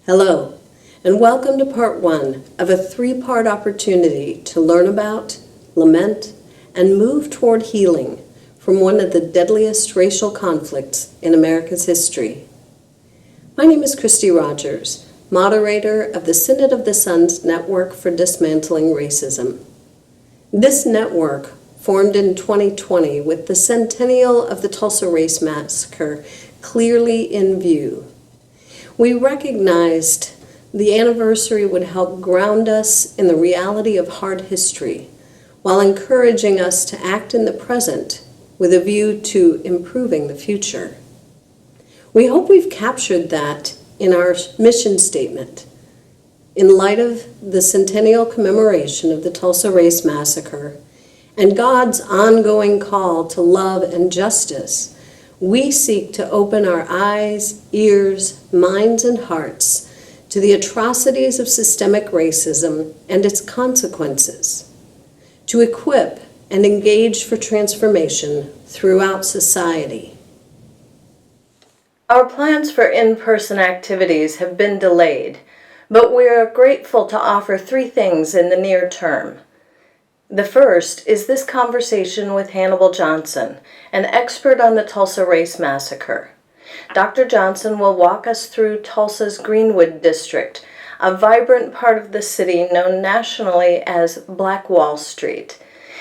Hello, and welcome to part one of a three-part opportunity to learn about, lament, and move toward healing from one of the deadliest racial conflicts in America's history. My name is Christy Rogers, moderator of the Synod of the Sons Network for Dismantling Racism. This network, formed in 2020 with the centennial of the Tulsa Race Massacre clearly in view, we recognized the anniversary would help ground us in the reality of hard history while encouraging us to act in the present with a view to improving the future. We hope we've captured that in our mission statement. In light of the centennial commemoration of the Tulsa Race Massacre and God's ongoing call to love and justice, we seek to open our eyes, ears, minds, and hearts to the atrocities of systemic racism and its consequences, to equip and engage for transformation throughout society. Our plans for in-person activities have been delayed, but we are grateful to offer three things in the near term. The first is this conversation with Hannibal Johnson, an expert on the Tulsa Race Massacre. Dr. Johnson will walk us through Tulsa's Greenwood district, a vibrant part of the city known nationally as Black Wall Street.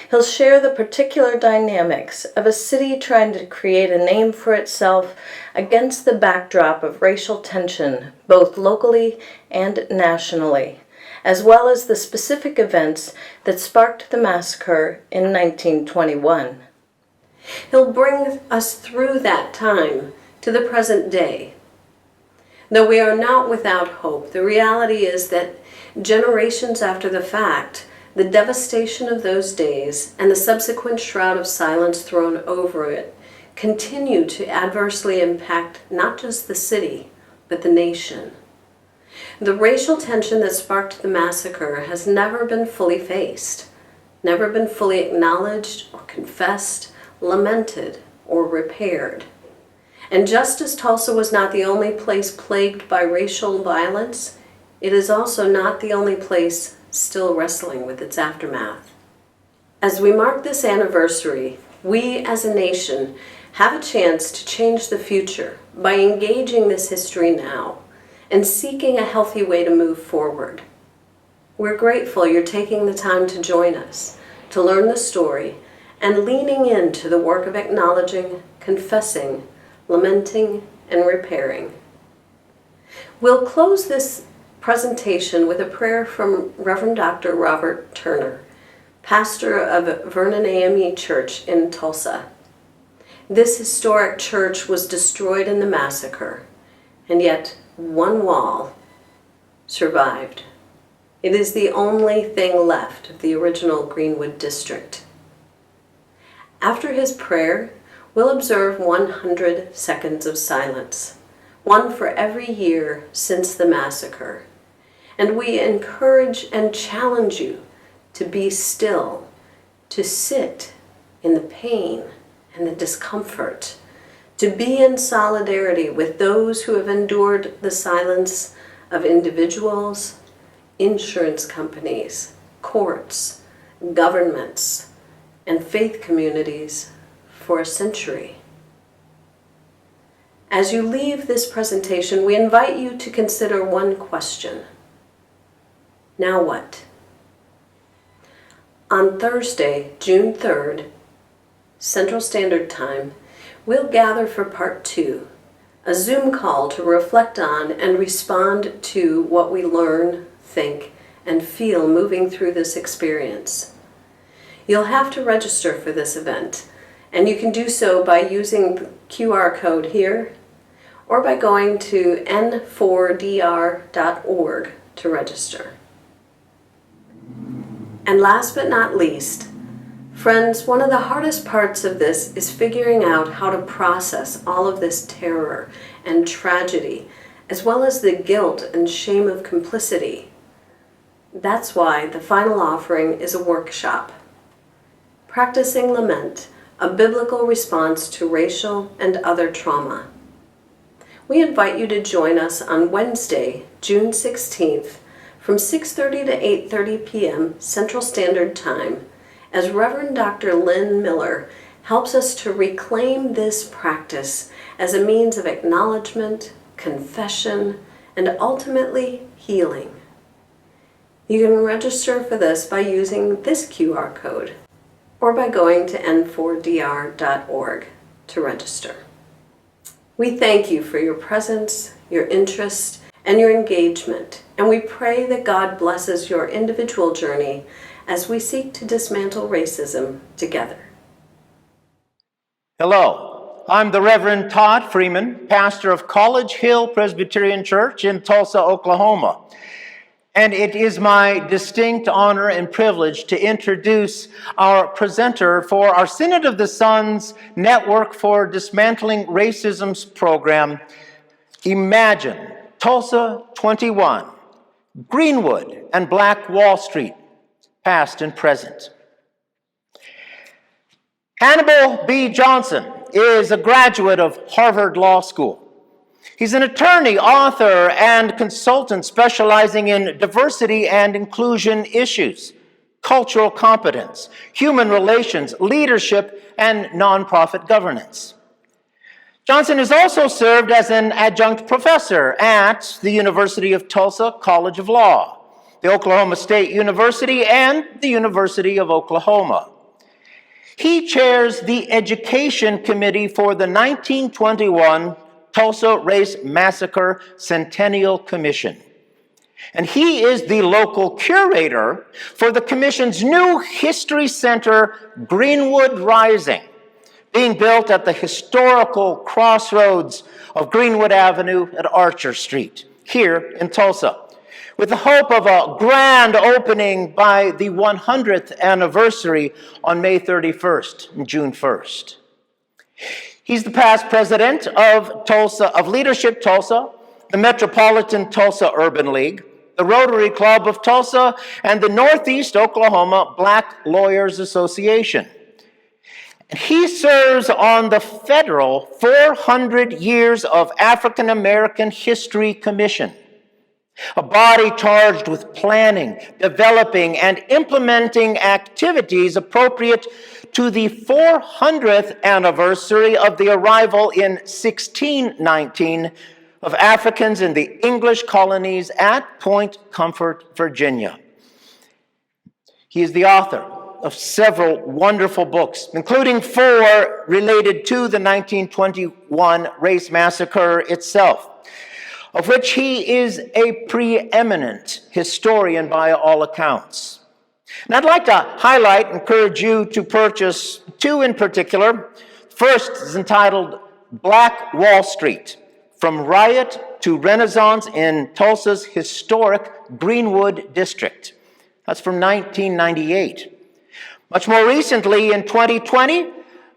He'll share the particular dynamics of a city trying to create a name for itself against the backdrop of racial tension, both locally and nationally, as well as the specific events that sparked the massacre in 1921. He'll bring us through that time to the present day. Though we are not without hope, the reality is that generations after the fact, the devastation of those days and the subsequent shroud of silence thrown over it continue to adversely impact not just the city, but the nation. The racial tension that sparked the massacre has never been fully faced, never been fully acknowledged or confessed, lamented, or repaired. And just as Tulsa was not the only place plagued by racial violence, it is also not the only place still wrestling with its aftermath. As we mark this anniversary, we as a nation have a chance to change the future by engaging this history now and seeking a healthy way to move forward. We're grateful you're taking the time to join us, to learn the story, and leaning into the work of acknowledging, confessing, lamenting, and repairing. We'll close this presentation with a prayer from Reverend Dr. Robert Turner, pastor of Vernon AME Church in Tulsa. This historic church was destroyed in the massacre, and yet one wall survived. It is the only thing left of the original Greenwood district. After his prayer, we'll observe 100 seconds of silence, one for every year since the massacre. And we encourage and challenge you to be still, to sit in the pain and the discomfort, to be in solidarity with those who have endured the silence of individuals, insurance companies, courts, governments, and faith communities for a century. As you leave this presentation, we invite you to consider one question. Now what? On Thursday, June 3rd, Central Standard Time, we'll gather for part two, a Zoom call to reflect on and respond to what we learn, think, and feel moving through this experience. You'll have to register for this event, and you can do so by using the QR code here or by going to n4dr.org to register. And last but not least, friends, one of the hardest parts of this is figuring out how to process all of this terror and tragedy, as well as the guilt and shame of complicity. That's why the final offering is a workshop. Practicing Lament, a biblical response to racial and other trauma. We invite you to join us on Wednesday, June 16th, from 6:30 to 8:30 p.m. Central Standard Time, as Reverend Dr. Lynn Miller helps us to reclaim this practice as a means of acknowledgement, confession, and ultimately healing. You can register for this by using this QR code or by going to n4dr.org to register. We thank you for your presence, your interest, and your engagement, and we pray that God blesses your individual journey as we seek to dismantle racism together. Hello, I'm the Reverend Todd Freeman, pastor of College Hill Presbyterian Church in Tulsa, Oklahoma. And it is my distinct honor and privilege to introduce our presenter for our Synod of the Sons Network for Dismantling Racism's program, Imagine Tulsa 21, Greenwood and Black Wall Street, past and present. Hannibal B. Johnson is a graduate of Harvard Law School. He's an attorney, author, and consultant specializing in diversity and inclusion issues, cultural competence, human relations, leadership, and nonprofit governance. Johnson has also served as an adjunct professor at the University of Tulsa College of Law, the Oklahoma State University, and the University of Oklahoma. He chairs the Education Committee for the 1921 Tulsa Race Massacre Centennial Commission. And he is the local curator for the commission's new History Center, Greenwood Rising, being built at the historical crossroads of Greenwood Avenue at Archer Street, here in Tulsa, with the hope of a grand opening by the 100th anniversary on May 31st and June 1st. He's the past president of Leadership Tulsa, the Metropolitan Tulsa Urban League, the Rotary Club of Tulsa, and the Northeast Oklahoma Black Lawyers Association. And he serves on the federal 400 Years of African American History Commission, a body charged with planning, developing, and implementing activities appropriate to the 400th anniversary of the arrival in 1619 of Africans in the English colonies at Point Comfort, Virginia. He is the author of several wonderful books, including 4 related to the 1921 Race Massacre itself, of which he is a preeminent historian by all accounts. And I'd like to encourage you to purchase 2 in particular. First is entitled Black Wall Street, From Riot to Renaissance in Tulsa's Historic Greenwood District. That's from 1998. Much more recently, in 2020,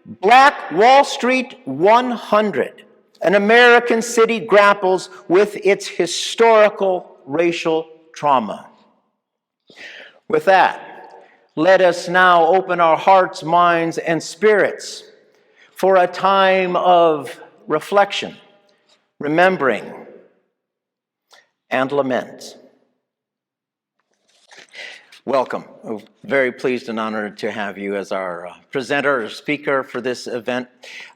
Black Wall Street 100, An American City Grapples with Its Historical Racial Trauma. With that, let us now open our hearts, minds, and spirits for a time of reflection, remembering, and lament. Welcome. We're very pleased and honored to have you as our presenter or speaker for this event.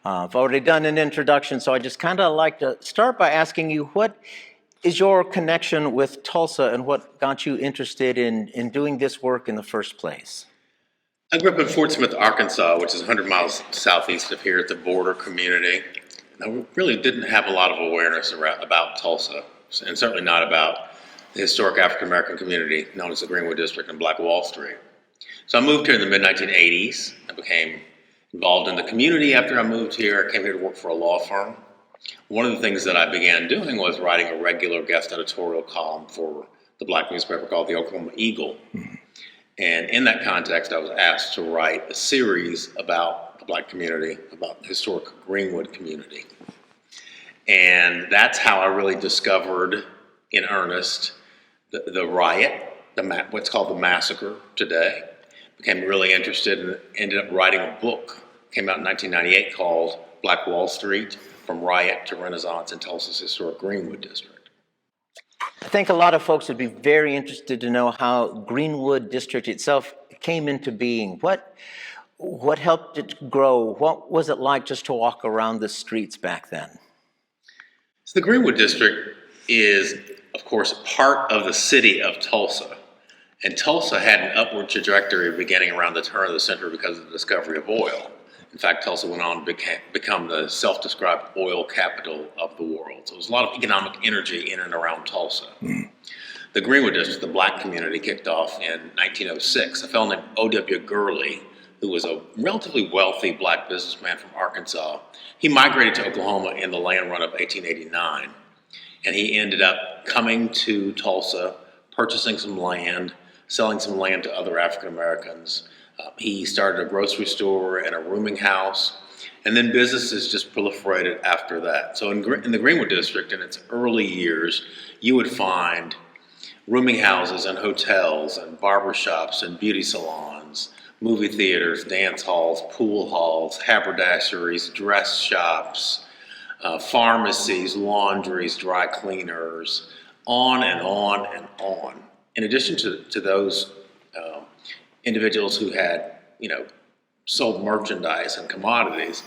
I've already done an introduction, so I just kind of like to start by asking you, what is your connection with Tulsa and what got you interested in doing this work in the first place? I grew up in Fort Smith, Arkansas, which is 100 miles southeast of here at the border community. I really didn't have a lot of awareness about Tulsa, and certainly not about the historic African-American community known as the Greenwood District and Black Wall Street. So I moved here in the mid-1980s. I became involved in the community after I moved here. I came here to work for a law firm. One of the things that I began doing was writing a regular guest editorial column for the Black newspaper called the Oklahoma Eagle. And in that context, I was asked to write a series about the Black community, about the historic Greenwood community. And that's how I really discovered in earnest the riot, what's called the massacre today. Became really interested and ended up writing a book. Came out in 1998 called Black Wall Street, from riot to renaissance in Tulsa's historic Greenwood district. I think a lot of folks would be very interested to know how Greenwood district itself came into being. What helped it grow? What was it like just to walk around the streets back then? So the Greenwood district is, of course, part of the city of Tulsa. And Tulsa had an upward trajectory beginning around the turn of the century because of the discovery of oil. In fact, Tulsa went on to become the self-described oil capital of the world. So there was a lot of economic energy in and around Tulsa. The Greenwood district, the black community, kicked off in 1906. A fellow named O.W. Gurley, who was a relatively wealthy black businessman from Arkansas, he migrated to Oklahoma in the land run of 1889. And he ended up coming to Tulsa, purchasing some land, selling some land to other African Americans. He started a grocery store and a rooming house, and then businesses just proliferated after that. So in the Greenwood district, in its early years, you would find rooming houses and hotels and barbershops and beauty salons, movie theaters, dance halls, pool halls, haberdasheries, dress shops, pharmacies, laundries, dry cleaners, on and on and on. In addition to those individuals who had, sold merchandise and commodities,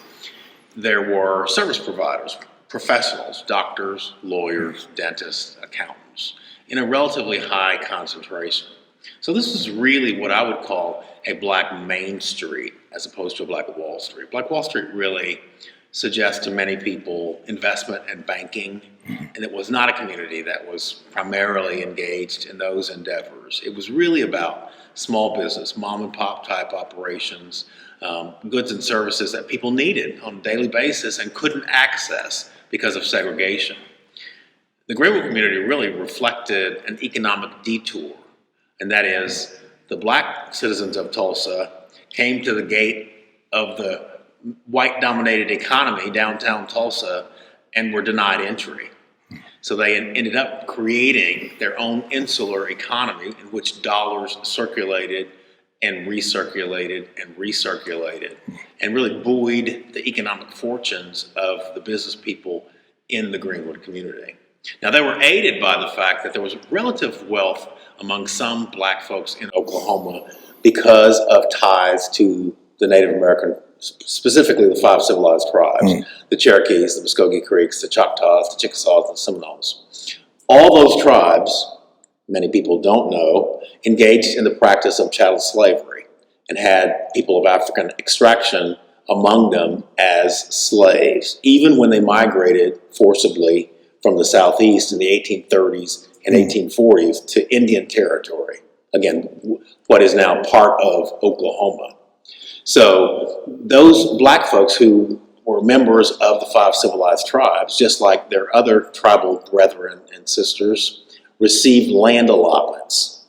there were service providers, professionals, doctors, lawyers, dentists, accountants, in a relatively high concentration. So this is really what I would call a black Main Street as opposed to a black Wall Street. Black Wall Street really suggests to many people investment and banking, and it was not a community that was primarily engaged in those endeavors. It was really about small business, mom and pop type operations, goods and services that people needed on a daily basis and couldn't access because of segregation. The Greenwood community really reflected an economic detour, and that is the black citizens of Tulsa came to the gate of the white-dominated economy, downtown Tulsa, and were denied entry. So they ended up creating their own insular economy in which dollars circulated and recirculated and recirculated and really buoyed the economic fortunes of the business people in the Greenwood community. Now, they were aided by the fact that there was relative wealth among some black folks in Oklahoma because of ties to the Native American, specifically the 5 civilized tribes, the Cherokees, the Muskogee Creeks, the Choctaws, the Chickasaws, the Seminoles. All those tribes, many people don't know, engaged in the practice of chattel slavery and had people of African extraction among them as slaves, even when they migrated forcibly from the Southeast in the 1830s and 1840s to Indian Territory, again, what is now part of Oklahoma. So those black folks who were members of the 5 civilized tribes, just like their other tribal brethren and sisters, received land allotments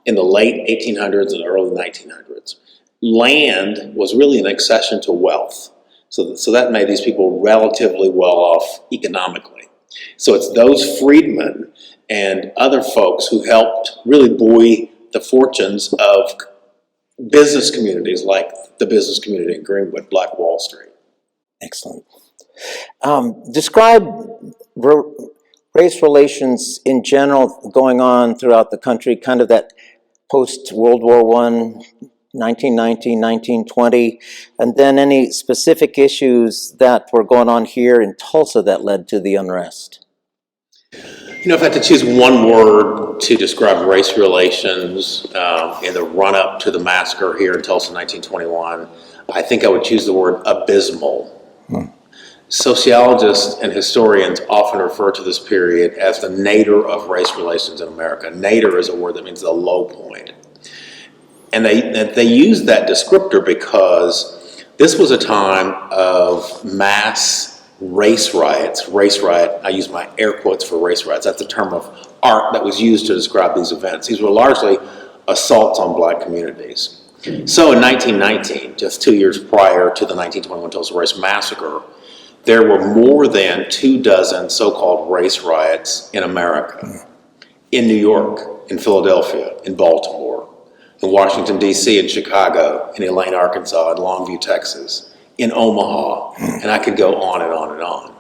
in the late 1800s and early 1900s. Land was really an accession to wealth. So that made these people relatively well off economically. So it's those freedmen and other folks who helped really buoy the fortunes of business communities like the business community in Greenwood, Black Wall Street. Excellent. Describe race relations in general going on throughout the country, kind of that post-World War I, 1919, 1920, and then any specific issues that were going on here in Tulsa that led to the unrest. If I had to choose one word to describe race relations in the run-up to the massacre here in Tulsa in 1921, I think I would choose the word abysmal. Sociologists and historians often refer to this period as the nadir of race relations in America. Nadir is a word that means the low point. And they use that descriptor because this was a time of mass race riots. Race riot, I use my air quotes for race riots. That's a term of art that was used to describe these events. These were largely assaults on black communities. So in 1919, just 2 years prior to the 1921 Tulsa Race Massacre, there were more than 24 so-called race riots in America. In New York, in Philadelphia, in Baltimore, in Washington, D.C., in Chicago, in Elaine, Arkansas, in Longview, Texas, in Omaha, and I could go on and on and on.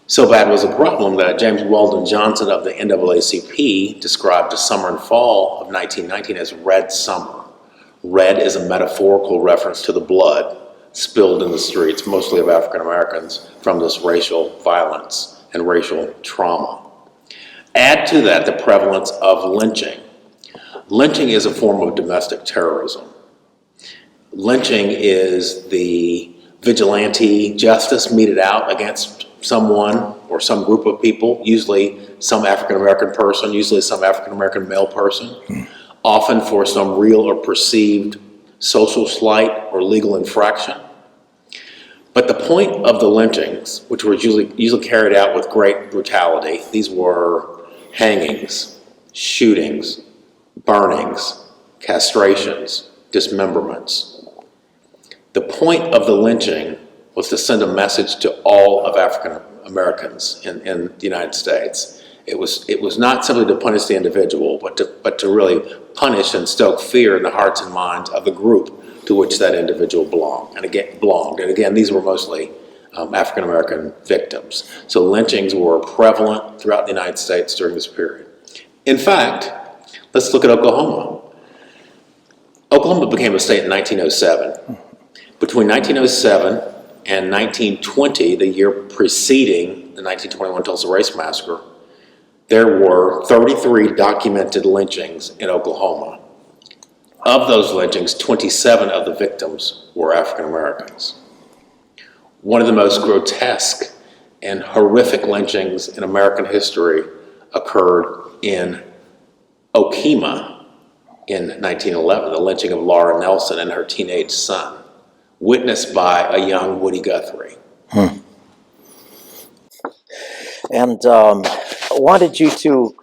So bad was the problem that James Weldon Johnson of the NAACP described the summer and fall of 1919 as Red Summer. Red is a metaphorical reference to the blood spilled in the streets, mostly of African Americans, from this racial violence and racial trauma. Add to that the prevalence of lynching. Lynching is a form of domestic terrorism. Lynching is the vigilante justice meted out against someone or some group of people, usually some African American person, usually some African American male person, often for some real or perceived social slight or legal infraction. But the point of the lynchings, which were usually carried out with great brutality, these were hangings, shootings, burnings, castrations, dismemberments. The point of the lynching was to send a message to all of African Americans in the United States. It was not simply to punish the individual, but to really punish and stoke fear in the hearts and minds of the group to which that individual belonged. And again, these were mostly African American victims. So lynchings were prevalent throughout the United States during this period. In fact, let's look at Oklahoma. Oklahoma became a state in 1907. Between 1907 and 1920, the year preceding the 1921 Tulsa Race Massacre, there were 33 documented lynchings in Oklahoma. Of those lynchings, 27 of the victims were African Americans. One of the most grotesque and horrific lynchings in American history occurred in Okemah in 1911, the lynching of Laura Nelson and her teenage son, witnessed by a young Woody Guthrie. And wanted you to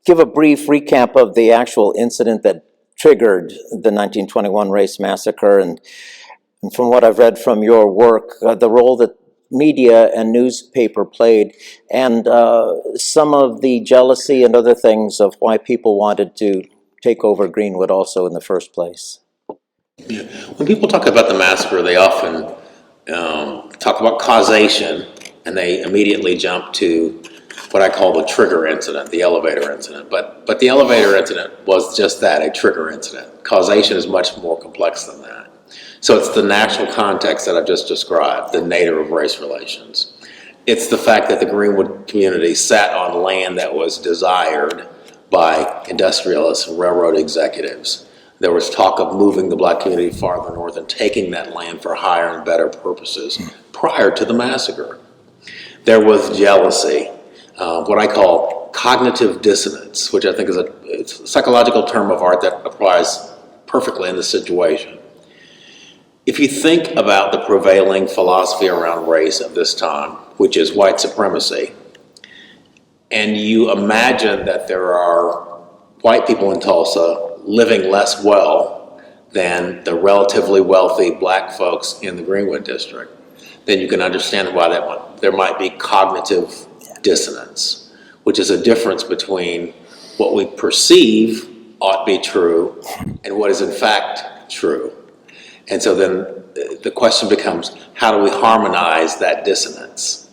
give a brief recap of the actual incident that triggered the 1921 Race Massacre, and from what I've read from your work, the role that media and newspaper played, and some of the jealousy and other things of why people wanted to take over Greenwood also in the first place. Yeah. When people talk about the massacre, they often talk about causation, and they immediately jump to what I call the trigger incident, the elevator incident. But the elevator incident was just that, a trigger incident. Causation is much more complex than that. So it's the natural context that I've just described, the nature of race relations. It's the fact that the Greenwood community sat on land that was desired by industrialists and railroad executives. There was talk of moving the black community farther north and taking that land for higher and better purposes prior to the massacre. There was jealousy, what I call cognitive dissonance, which I think is it's a psychological term of art that applies perfectly in this situation. If you think about the prevailing philosophy around race of this time, which is white supremacy, and you imagine that there are white people in Tulsa living less well than the relatively wealthy black folks in the Greenwood district, then you can understand why there might be cognitive dissonance, which is a difference between what we perceive ought to be true and what is in fact true. And so then the question becomes, how do we harmonize that dissonance?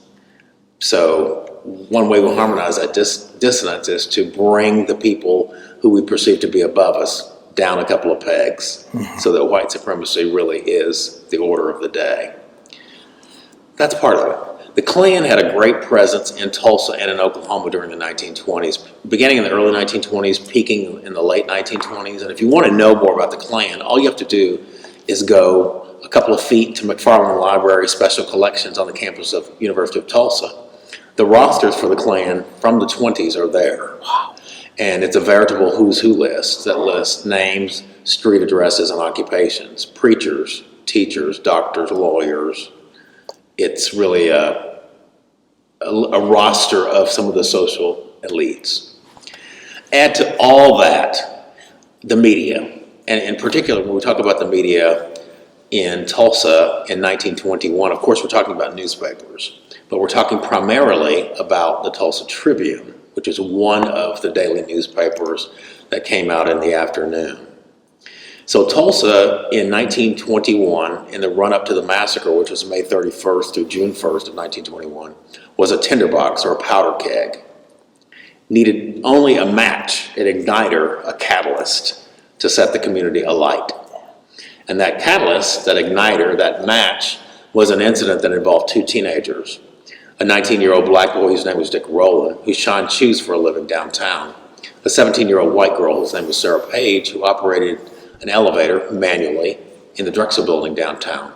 So one way we harmonize that dissonance is to bring the people who we perceive to be above us down a couple of pegs, so that white supremacy really is the order of the day. That's part of it. The Klan had a great presence in Tulsa and in Oklahoma during the 1920s, beginning in the early 1920s, peaking in the late 1920s. And if you want to know more about the Klan, all you have to do is go a couple of feet to McFarland Library Special Collections on the campus of University of Tulsa. The rosters for the Klan from the 20s are there. Wow. And it's a veritable who's who list that lists names, street addresses, and occupations, preachers, teachers, doctors, lawyers. It's really a roster of some of the social elites. Add to all that the media, and in particular when we talk about the media in Tulsa in 1921, of course we're talking about newspapers, but we're talking primarily about the Tulsa Tribune, which is one of the daily newspapers that came out in the afternoon. So Tulsa in 1921, in the run-up to the massacre, which was May 31st through June 1st of 1921, was a tinderbox or a powder keg. Needed only a match, an igniter, a catalyst to set the community alight. And that catalyst, that igniter, that match, was an incident that involved two teenagers. A 19-year-old black boy whose name was Dick Rowland, who shined shoes for a living downtown. A 17-year-old white girl whose name was Sarah Page, who operated an elevator manually in the Drexel building downtown.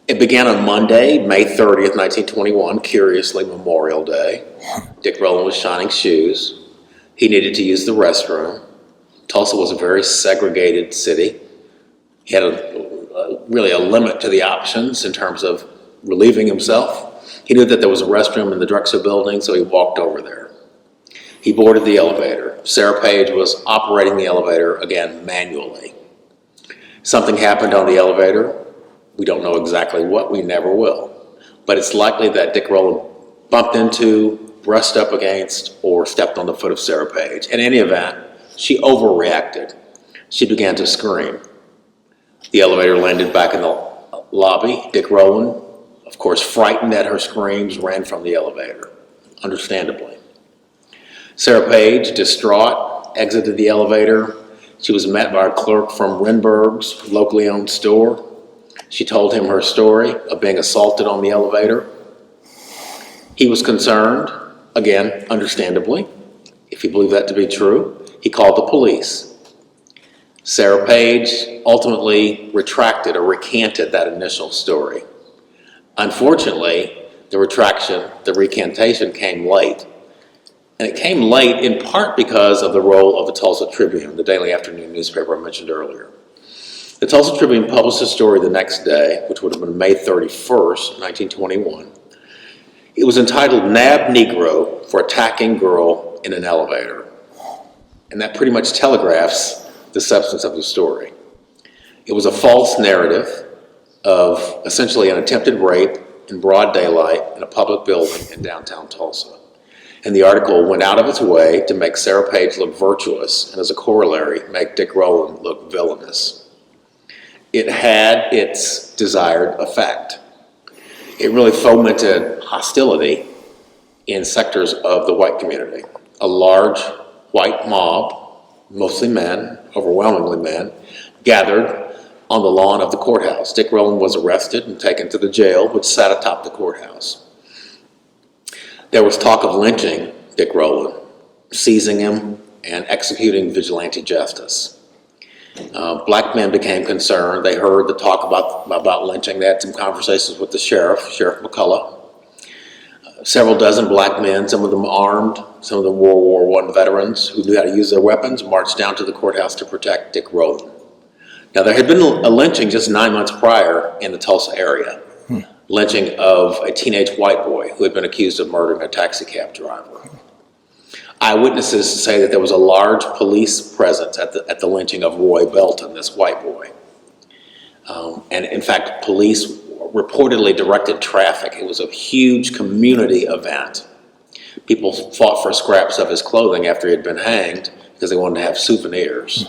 It began on Monday, May 30th, 1921, curiously Memorial Day. Dick Rowland was shining shoes. He needed to use the restroom. Tulsa was a very segregated city. He had really a limit to the options in terms of relieving himself. He knew that there was a restroom in the Drexel building, so he walked over there. He boarded the elevator. Sarah Page was operating the elevator, again, manually. Something happened on the elevator. We don't know exactly what, we never will. But it's likely that Dick Rowland bumped into, brushed up against, or stepped on the foot of Sarah Page. In any event, she overreacted. She began to scream. The elevator landed back in the lobby. Dick Rowland, of course, frightened at her screams, ran from the elevator, understandably. Sarah Page, distraught, exited the elevator. She was met by a clerk from Renberg's locally owned store. She told him her story of being assaulted on the elevator. He was concerned, again, understandably, if he believed that to be true. He called the police. Sarah Page ultimately retracted or recanted that initial story. Unfortunately, the recantation came late. And it came late in part because of the role of the Tulsa Tribune, the daily afternoon newspaper I mentioned earlier. The Tulsa Tribune published a story the next day, which would have been May 31st, 1921. It was entitled "Nabbed Negro for Attacking Girl in an Elevator." And that pretty much telegraphs the substance of the story. It was a false narrative of essentially an attempted rape in broad daylight in a public building in downtown Tulsa. And the article went out of its way to make Sarah Page look virtuous, and as a corollary, make Dick Rowland look villainous. It had its desired effect. It really fomented hostility in sectors of the white community. A large white mob, mostly men, overwhelmingly men, gathered on the lawn of the courthouse. Dick Rowland was arrested and taken to the jail, which sat atop the courthouse. There was talk of lynching Dick Rowland, seizing him and executing vigilante justice. Black men became concerned. They heard the talk about lynching. They had some conversations with the Sheriff McCullough. Several dozen black men, some of them armed, some of them World War I veterans who knew how to use their weapons, marched down to the courthouse to protect Dick Rowland. Now, there had been a lynching just 9 months prior in the Tulsa area. Lynching of a teenage white boy who had been accused of murdering a taxi cab driver. Eyewitnesses say that there was a large police presence at the lynching of Roy Belton, this white boy. And in fact, police reportedly directed traffic. It was a huge community event. People fought for scraps of his clothing after he had been hanged because they wanted to have souvenirs.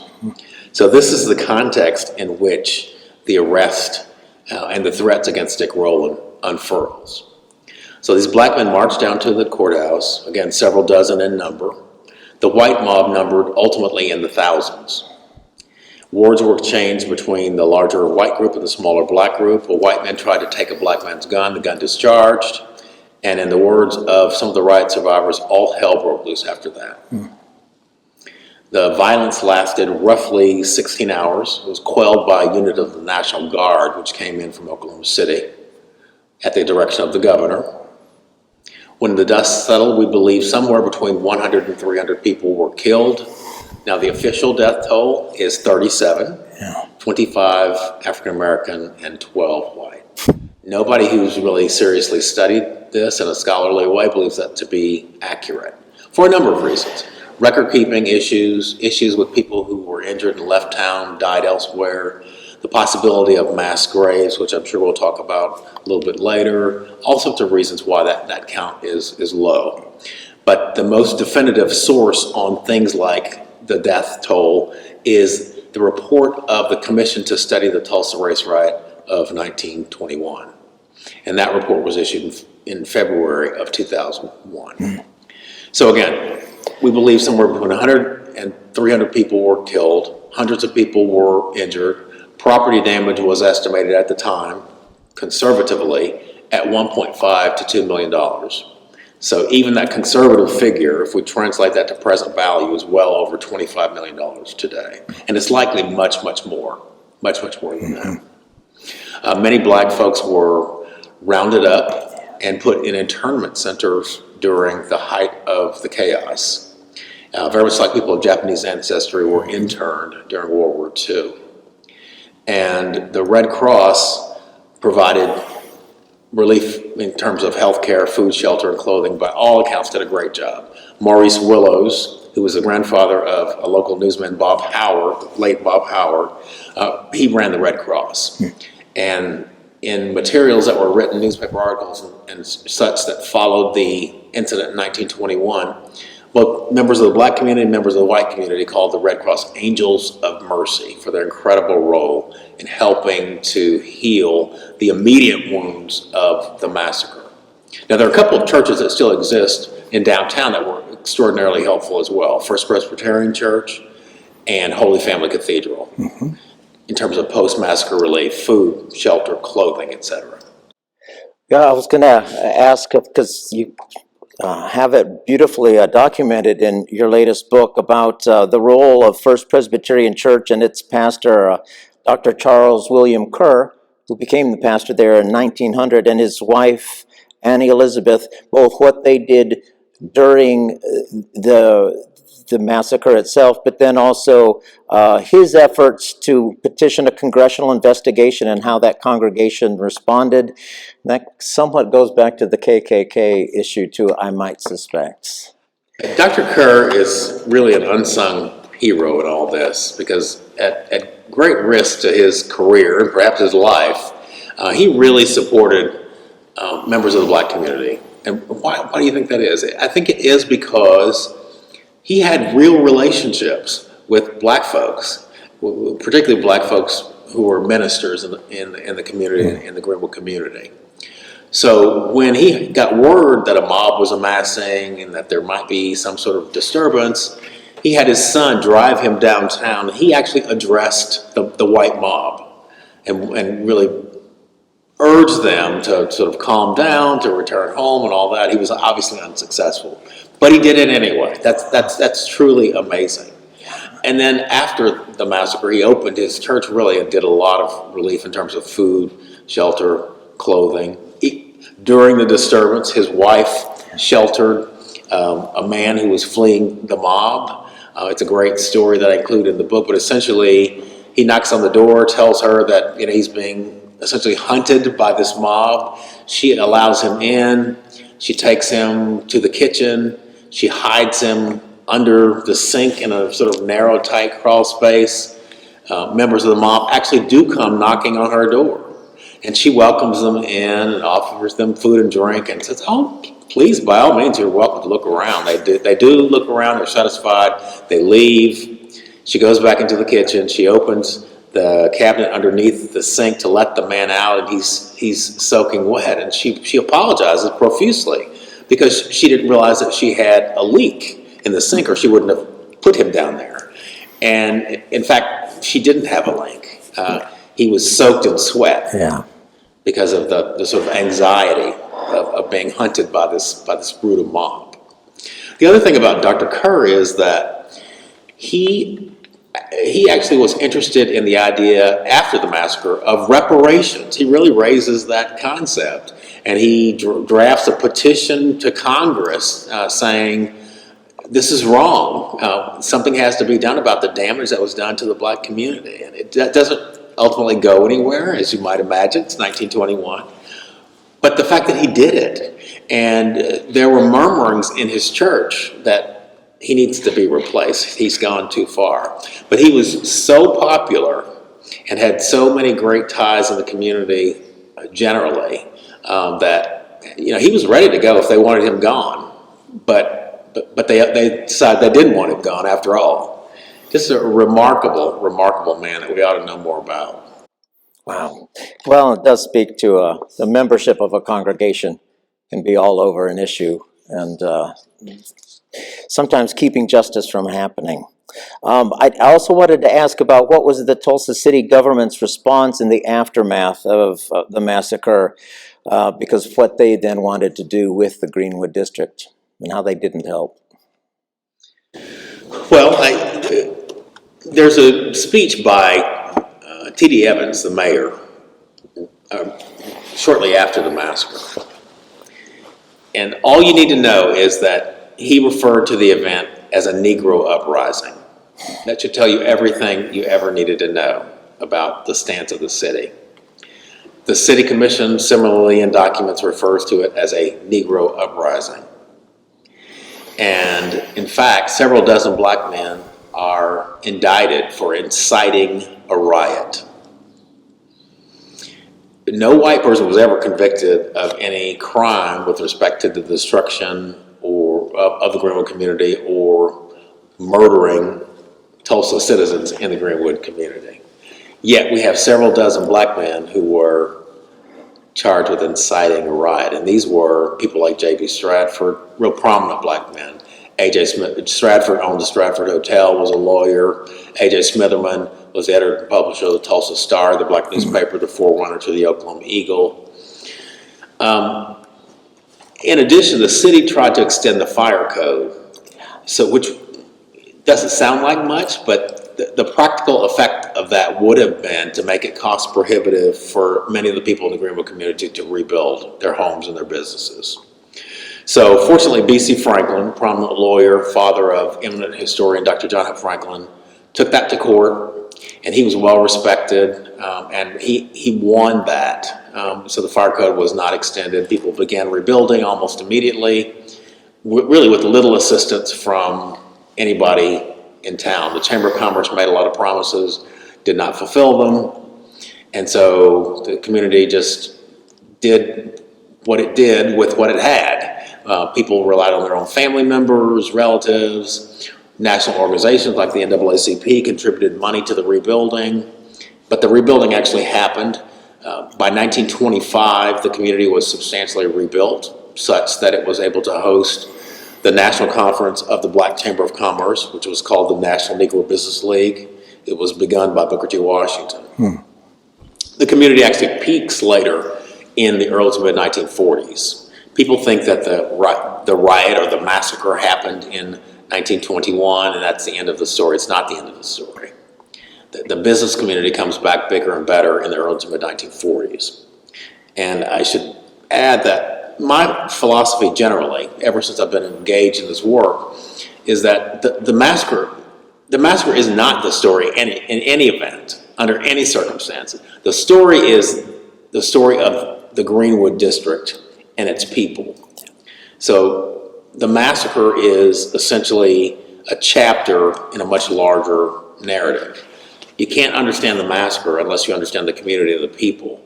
So this is the context in which the arrest and the threats against Dick Rowland unfurls. So these black men marched down to the courthouse, again, several dozen in number. The white mob numbered ultimately in the thousands. Words were exchanged between the larger white group and the smaller black group. A white man tried to take a black man's gun, the gun discharged, and in the words of some of the riot survivors, all hell broke loose after that. The violence lasted roughly 16 hours. It was quelled by a unit of the National Guard, which came in from Oklahoma City at the direction of the governor. When the dust settled, we believe somewhere between 100 and 300 people were killed. Now, the official death toll is 37, 25 African American and 12 white. Nobody who's really seriously studied this in a scholarly way believes that to be accurate for a number of reasons. Record-keeping issues with people who were injured and left town, died elsewhere, the possibility of mass graves, which I'm sure we'll talk about a little bit later, all sorts of reasons why that count is low. But the most definitive source on things like the death toll is the report of the Commission to Study the Tulsa Race Riot of 1921. And that report was issued in February of 2001. So again, we believe somewhere between 100 and 300 people were killed, hundreds of people were injured. Property damage was estimated at the time, conservatively, at $1.5 to $2 million. So even that conservative figure, if we translate that to present value, is well over $25 million today. And it's likely much, much more than that. Many black folks were rounded up and put in internment centers during the height of the chaos. Very much like people of Japanese ancestry were interned during World War II. And the Red Cross provided relief in terms of health care, food, shelter, and clothing. By all accounts, did a great job. Maurice Willows, who was the grandfather of a local newsman, Bob Howard, late Bob Howard, he ran the Red Cross. And in materials that were written, newspaper articles and such that followed the incident in 1921, both members of the black community and members of the white community called the Red Cross Angels of Mercy for their incredible role in helping to heal the immediate wounds of the massacre. Now, there are a couple of churches that still exist in downtown that were extraordinarily helpful as well. First Presbyterian Church and Holy Family Cathedral, in terms of post-massacre relief, food, shelter, clothing, etc. Yeah, I was going to ask, because you have it beautifully documented in your latest book about the role of First Presbyterian Church and its pastor, Dr. Charles William Kerr, who became the pastor there in 1900, and his wife, Annie Elizabeth, both what they did during the massacre itself, but then also his efforts to petition a congressional investigation and how that congregation responded. That somewhat goes back to the KKK issue too, I might suspect. Dr. Kerr is really an unsung hero in all this, because at great risk to his career and perhaps his life, he really supported members of the black community. And why do you think that is? I think it is because he had real relationships with black folks, particularly black folks who were ministers in the community, in the Greenwood community. So when he got word that a mob was amassing and that there might be some sort of disturbance, he had his son drive him downtown. He actually addressed the white mob and really urged them to sort of calm down, to return home and all that. He was obviously unsuccessful, but he did it anyway. That's truly amazing. And then after the massacre, he opened his church really and did a lot of relief in terms of food, shelter, clothing. During the disturbance, his wife sheltered a man who was fleeing the mob. It's a great story that I include in the book, but essentially he knocks on the door, tells her that he's being essentially hunted by this mob. She allows him in. She takes him to the kitchen. She hides him under the sink in a sort of narrow, tight crawl space. Members of the mob actually do come knocking on her door. And she welcomes them in and offers them food and drink and says, "Oh, please, by all means, you're welcome to look around." They do look around. They're satisfied. They leave. She goes back into the kitchen. She opens the cabinet underneath the sink to let the man out, and he's soaking wet. And she apologizes profusely because she didn't realize that she had a leak in the sink, or she wouldn't have put him down there. And in fact, she didn't have a leak. He was soaked in sweat because of the sort of anxiety of being hunted by this brutal mob. The other thing about Dr. Kerr is that he actually was interested in the idea after the massacre of reparations. He really raises that concept, and he drafts a petition to Congress saying, this is wrong. Something has to be done about the damage that was done to the black community. And that doesn't ultimately go anywhere, as you might imagine. It's 1921. But the fact that he did it, and there were murmurings in his church that he needs to be replaced. He's gone too far. But he was so popular and had so many great ties in the community generally that he was ready to go if they wanted him gone. But they decided they didn't want him gone after all. Just a remarkable man that we ought to know more about. Wow. Well, it does speak to the membership of a congregation can be all over an issue, and sometimes keeping justice from happening. I also wanted to ask about what was the Tulsa city government's response in the aftermath of the massacre, because of what they then wanted to do with the Greenwood district and how they didn't help. Well, there's a speech by T.D. Evans, the mayor, shortly after the massacre. And all you need to know is that he referred to the event as a Negro uprising. That should tell you everything you ever needed to know about the stance of the city. The city commission similarly in documents refers to it as a Negro uprising. And in fact, several dozen black men are indicted for inciting a riot. No white person was ever convicted of any crime with respect to the destruction of the Greenwood community or murdering Tulsa citizens in the Greenwood community. Yet we have several dozen black men who were charged with inciting a riot, and these were people like J.B. Stratford, real prominent black men. A.J. Smith, Stratford owned the Stratford Hotel, was a lawyer. A.J. Smitherman was the editor and publisher of the Tulsa Star, the black newspaper, the forerunner to the Oklahoma Eagle. In addition, the city tried to extend the fire code, which doesn't sound like much, but the practical effect of that would have been to make it cost prohibitive for many of the people in the Greenwood community to rebuild their homes and their businesses. So fortunately, B.C. Franklin, prominent lawyer, father of eminent historian Dr. John F. Franklin, took that to court, and he was well respected, and he won that. So the fire code was not extended. People began rebuilding almost immediately, really with little assistance from anybody in town. The Chamber of Commerce made a lot of promises, did not fulfill them, and so the community just did what it did with what it had. People relied on their own family members, relatives. National organizations like the NAACP contributed money to the rebuilding, but the rebuilding actually happened. By 1925, the community was substantially rebuilt, such that it was able to host the National Conference of the Black Chamber of Commerce, which was called the National Negro Business League. It was begun by Booker T. Washington. The community actually peaks later in the early to mid-1940s. People think that the riot or the massacre happened in 1921, and that's the end of the story. It's not the end of the story. The business community comes back bigger and better in the early to mid-1940s. And I should add that my philosophy generally, ever since I've been engaged in this work, is that the massacre is not the story in any event, under any circumstances. The story is the story of the Greenwood district and its people. So the massacre is essentially a chapter in a much larger narrative. You can't understand the massacre unless you understand the community of the people.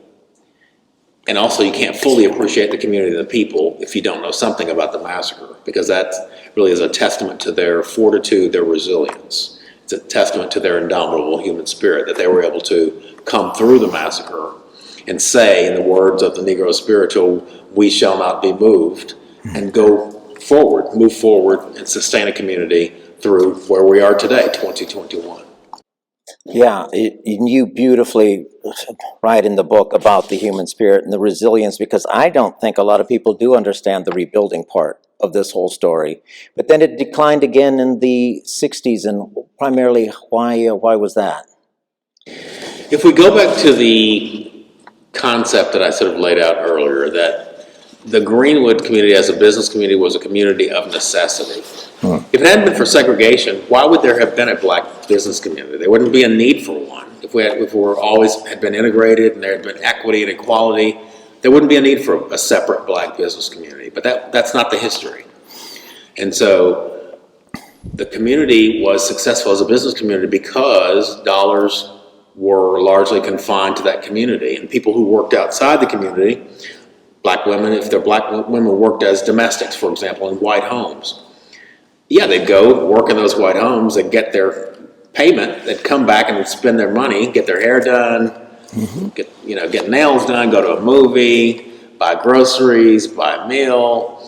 And also you can't fully appreciate the community of the people if you don't know something about the massacre, because that really is a testament to their fortitude, their resilience. It's a testament to their indomitable human spirit that they were able to come through the massacre and say, in the words of the Negro spiritual, "We shall not be moved," and move forward and sustain a community through where we are today, 2021. Yeah, you beautifully write in the book about the human spirit and the resilience, because I don't think a lot of people do understand the rebuilding part of this whole story. But then it declined again in the 60s, and primarily, why was that? If we go back to the concept that I sort of laid out earlier, that the Greenwood community as a business community was a community of necessity. If it hadn't been for segregation, why would there have been a black business community? There wouldn't be a need for one. If we were always had been integrated and there had been equity and equality, there wouldn't be a need for a separate black business community. But that's not the history. And so the community was successful as a business community because dollars were largely confined to that community, and people who worked outside the community, black women, if their black women worked as domestics, for example, in white homes, yeah, they'd go work in those white homes and get their payment, they'd come back and spend their money, get their hair done, get nails done, go to a movie, buy groceries, buy a meal.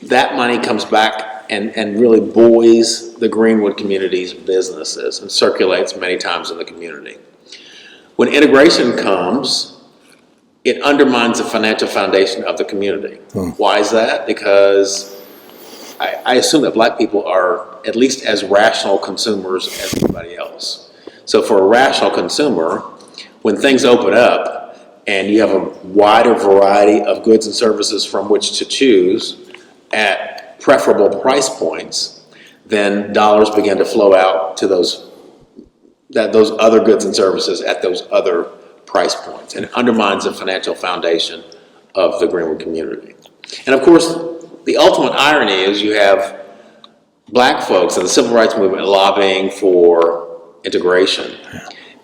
That money comes back and really buoys the Greenwood community's businesses and circulates many times in the community. When integration comes, it undermines the financial foundation of the community. Why is that? Because I assume that black people are at least as rational consumers as everybody else. So for a rational consumer, when things open up and you have a wider variety of goods and services from which to choose at preferable price points, then dollars begin to flow out to those other goods and services at those other price points, and it undermines the financial foundation of the Greenwood community. And of course, the ultimate irony is you have black folks in the civil rights movement lobbying for integration,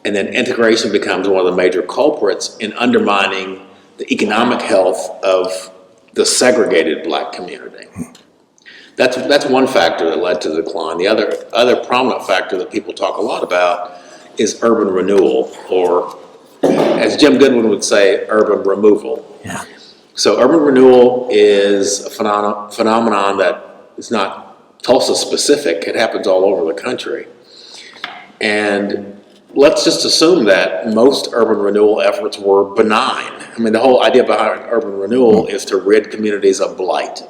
and then integration becomes one of the major culprits in undermining the economic health of the segregated black community. That's one factor that led to the decline. The other prominent factor that people talk a lot about is urban renewal, or as Jim Goodwin would say, urban removal. Yeah. So urban renewal is a phenomenon that is not Tulsa specific. It happens all over the country. And let's just assume that most urban renewal efforts were benign. I mean, the whole idea behind urban renewal is to rid communities of blight.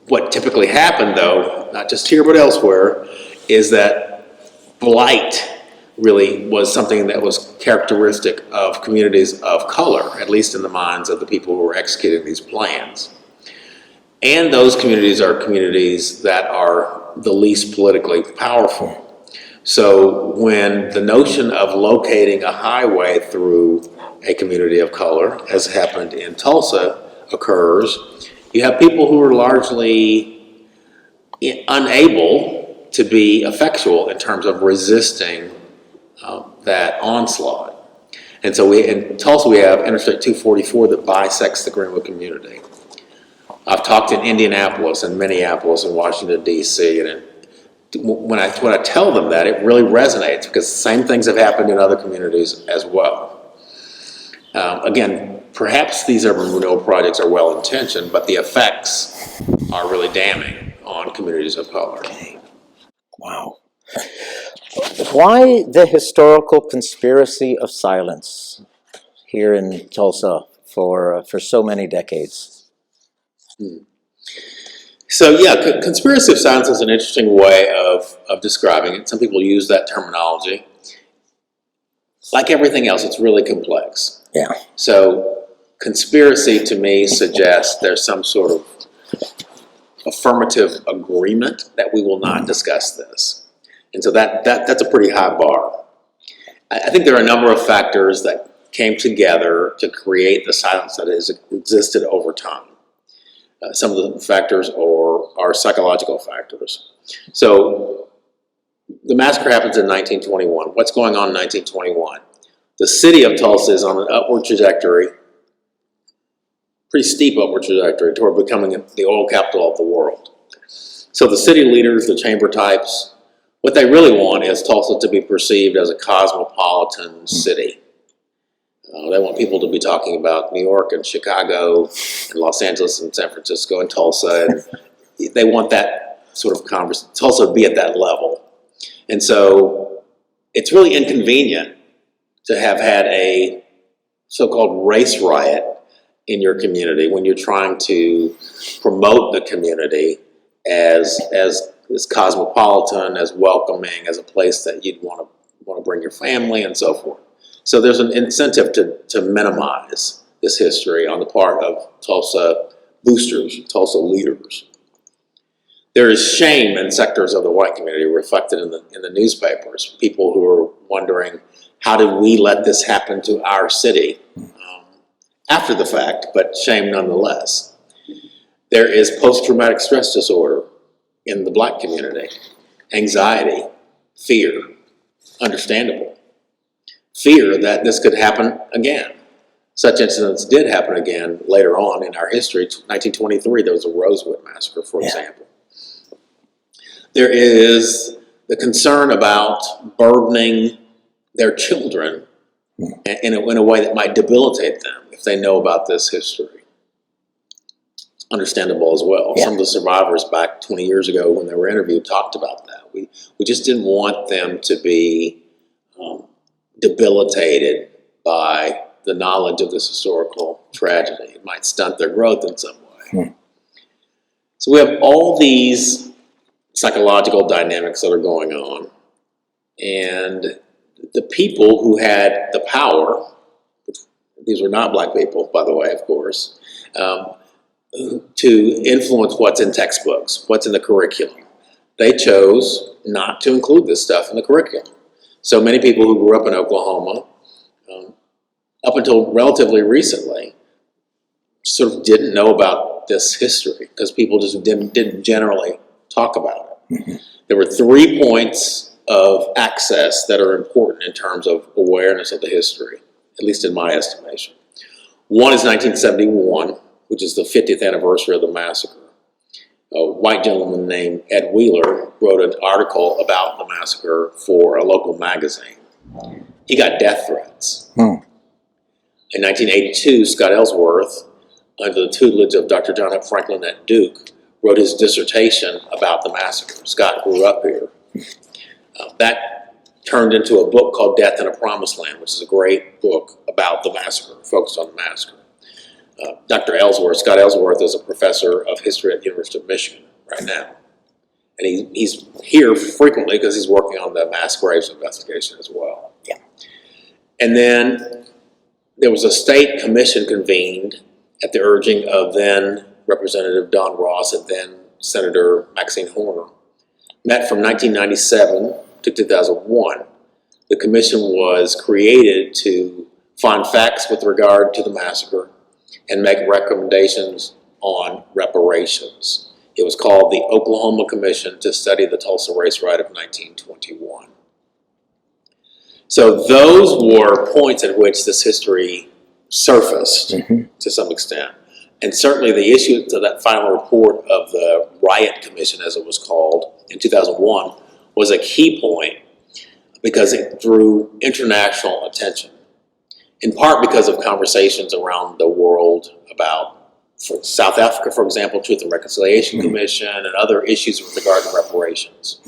What typically happened, though, not just here but elsewhere, is that blight really was something that was characteristic of communities of color, at least in the minds of the people who were executing these plans. And those communities are communities that are the least politically powerful. So when the notion of locating a highway through a community of color, as happened in Tulsa, occurs, you have people who are largely unable to be effectual in terms of resisting that onslaught. And so in Tulsa we have Interstate 244 that bisects the Greenwood community. I've talked in Indianapolis and Minneapolis and Washington, D.C., and when I tell them that, it really resonates because the same things have happened in other communities as well. Again, perhaps these urban renewal projects are well-intentioned, but the effects are really damning on communities of color. Wow. Why the historical conspiracy of silence here in Tulsa for so many decades? So yeah, conspiracy of silence is an interesting way of describing it. Some people use that terminology. Like everything else, it's really complex. Yeah. So conspiracy to me suggests there's some sort of affirmative agreement that we will not discuss this. And so that's a pretty high bar. I think there are a number of factors that came together to create the silence that has existed over time. Some of the factors are psychological factors. So the massacre happens in 1921. What's going on in 1921? The city of Tulsa is on an upward trajectory, pretty steep upward trajectory toward becoming the oil capital of the world. So the city leaders, the chamber types, what they really want is Tulsa to be perceived as a cosmopolitan city. They want people to be talking about New York and Chicago and Los Angeles and San Francisco and Tulsa. And they want that sort of conversation, Tulsa to be at that level. And so it's really inconvenient to have had a so-called race riot in your community when you're trying to promote the community as cosmopolitan, as welcoming, as a place that you'd want to bring your family and so forth. So there's an incentive to minimize this history on the part of Tulsa boosters, Tulsa leaders. There is shame in sectors of the white community reflected in the newspapers. People who are wondering, how did we let this happen to our city? After the fact, but shame nonetheless. There is post-traumatic stress disorder in the black community. Anxiety, fear, understandable. Fear that this could happen again. Such incidents did happen again later on in our history. 1923, there was a Rosewood Massacre, for example. There is the concern about burdening their children in a way that might debilitate them if they know about this history. Understandable as well. Yeah. Some of the survivors back 20 years ago when they were interviewed talked about that. We just didn't want them to be debilitated by the knowledge of this historical tragedy. It might stunt their growth in some way. So we have all these psychological dynamics that are going on, and the people who had the power, which these were not black people, by the way, of course, to influence what's in textbooks, what's in the curriculum. They chose not to include this stuff in the curriculum. So many people who grew up in Oklahoma, up until relatively recently, sort of didn't know about this history because people just didn't generally talk about it. Mm-hmm. There were 3 points of access that are important in terms of awareness of the history, at least in my estimation. One is 1971, which is the 50th anniversary of the massacre. A white gentleman named Ed Wheeler wrote an article about the massacre for a local magazine. He got death threats. In 1982, Scott Ellsworth, under the tutelage of Dr. John F. Franklin at Duke, wrote his dissertation about the massacre. Scott grew up here. That turned into a book called Death in a Promised Land, which is a great book about the massacre, focused on the massacre. Dr. Ellsworth, Scott Ellsworth, is a professor of history at the University of Michigan right now. And he's here frequently because he's working on the mass graves investigation as well. Yeah. And then there was a state commission convened at the urging of then Representative Don Ross and then Senator Maxine Horner. Met from 1997 to 2001. The commission was created to find facts with regard to the massacre and make recommendations on reparations. It was called the Oklahoma Commission to Study the Tulsa Race Riot of 1921. So those were points at which this history surfaced to some extent. And certainly the issue to that final report of the Riot Commission, as it was called, in 2001, was a key point because it drew international attention, in part because of conversations around the world about, for South Africa, for example, Truth and Reconciliation Commission and other issues with regard to reparations.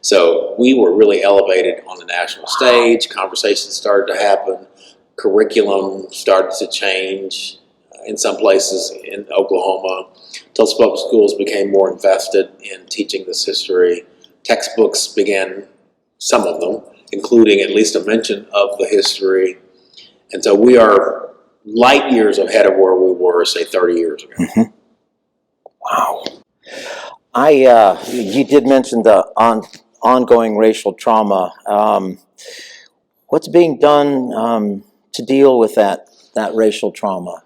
So we were really elevated on the national stage, conversations started to happen, curriculum started to change in some places in Oklahoma. Tulsa Public Schools became more invested in teaching this history. Textbooks began, some of them, including at least a mention of the history. And so we are light years ahead of where we were, say, 30 years ago. Wow. You did mention the ongoing racial trauma. What's being done to deal with that racial trauma?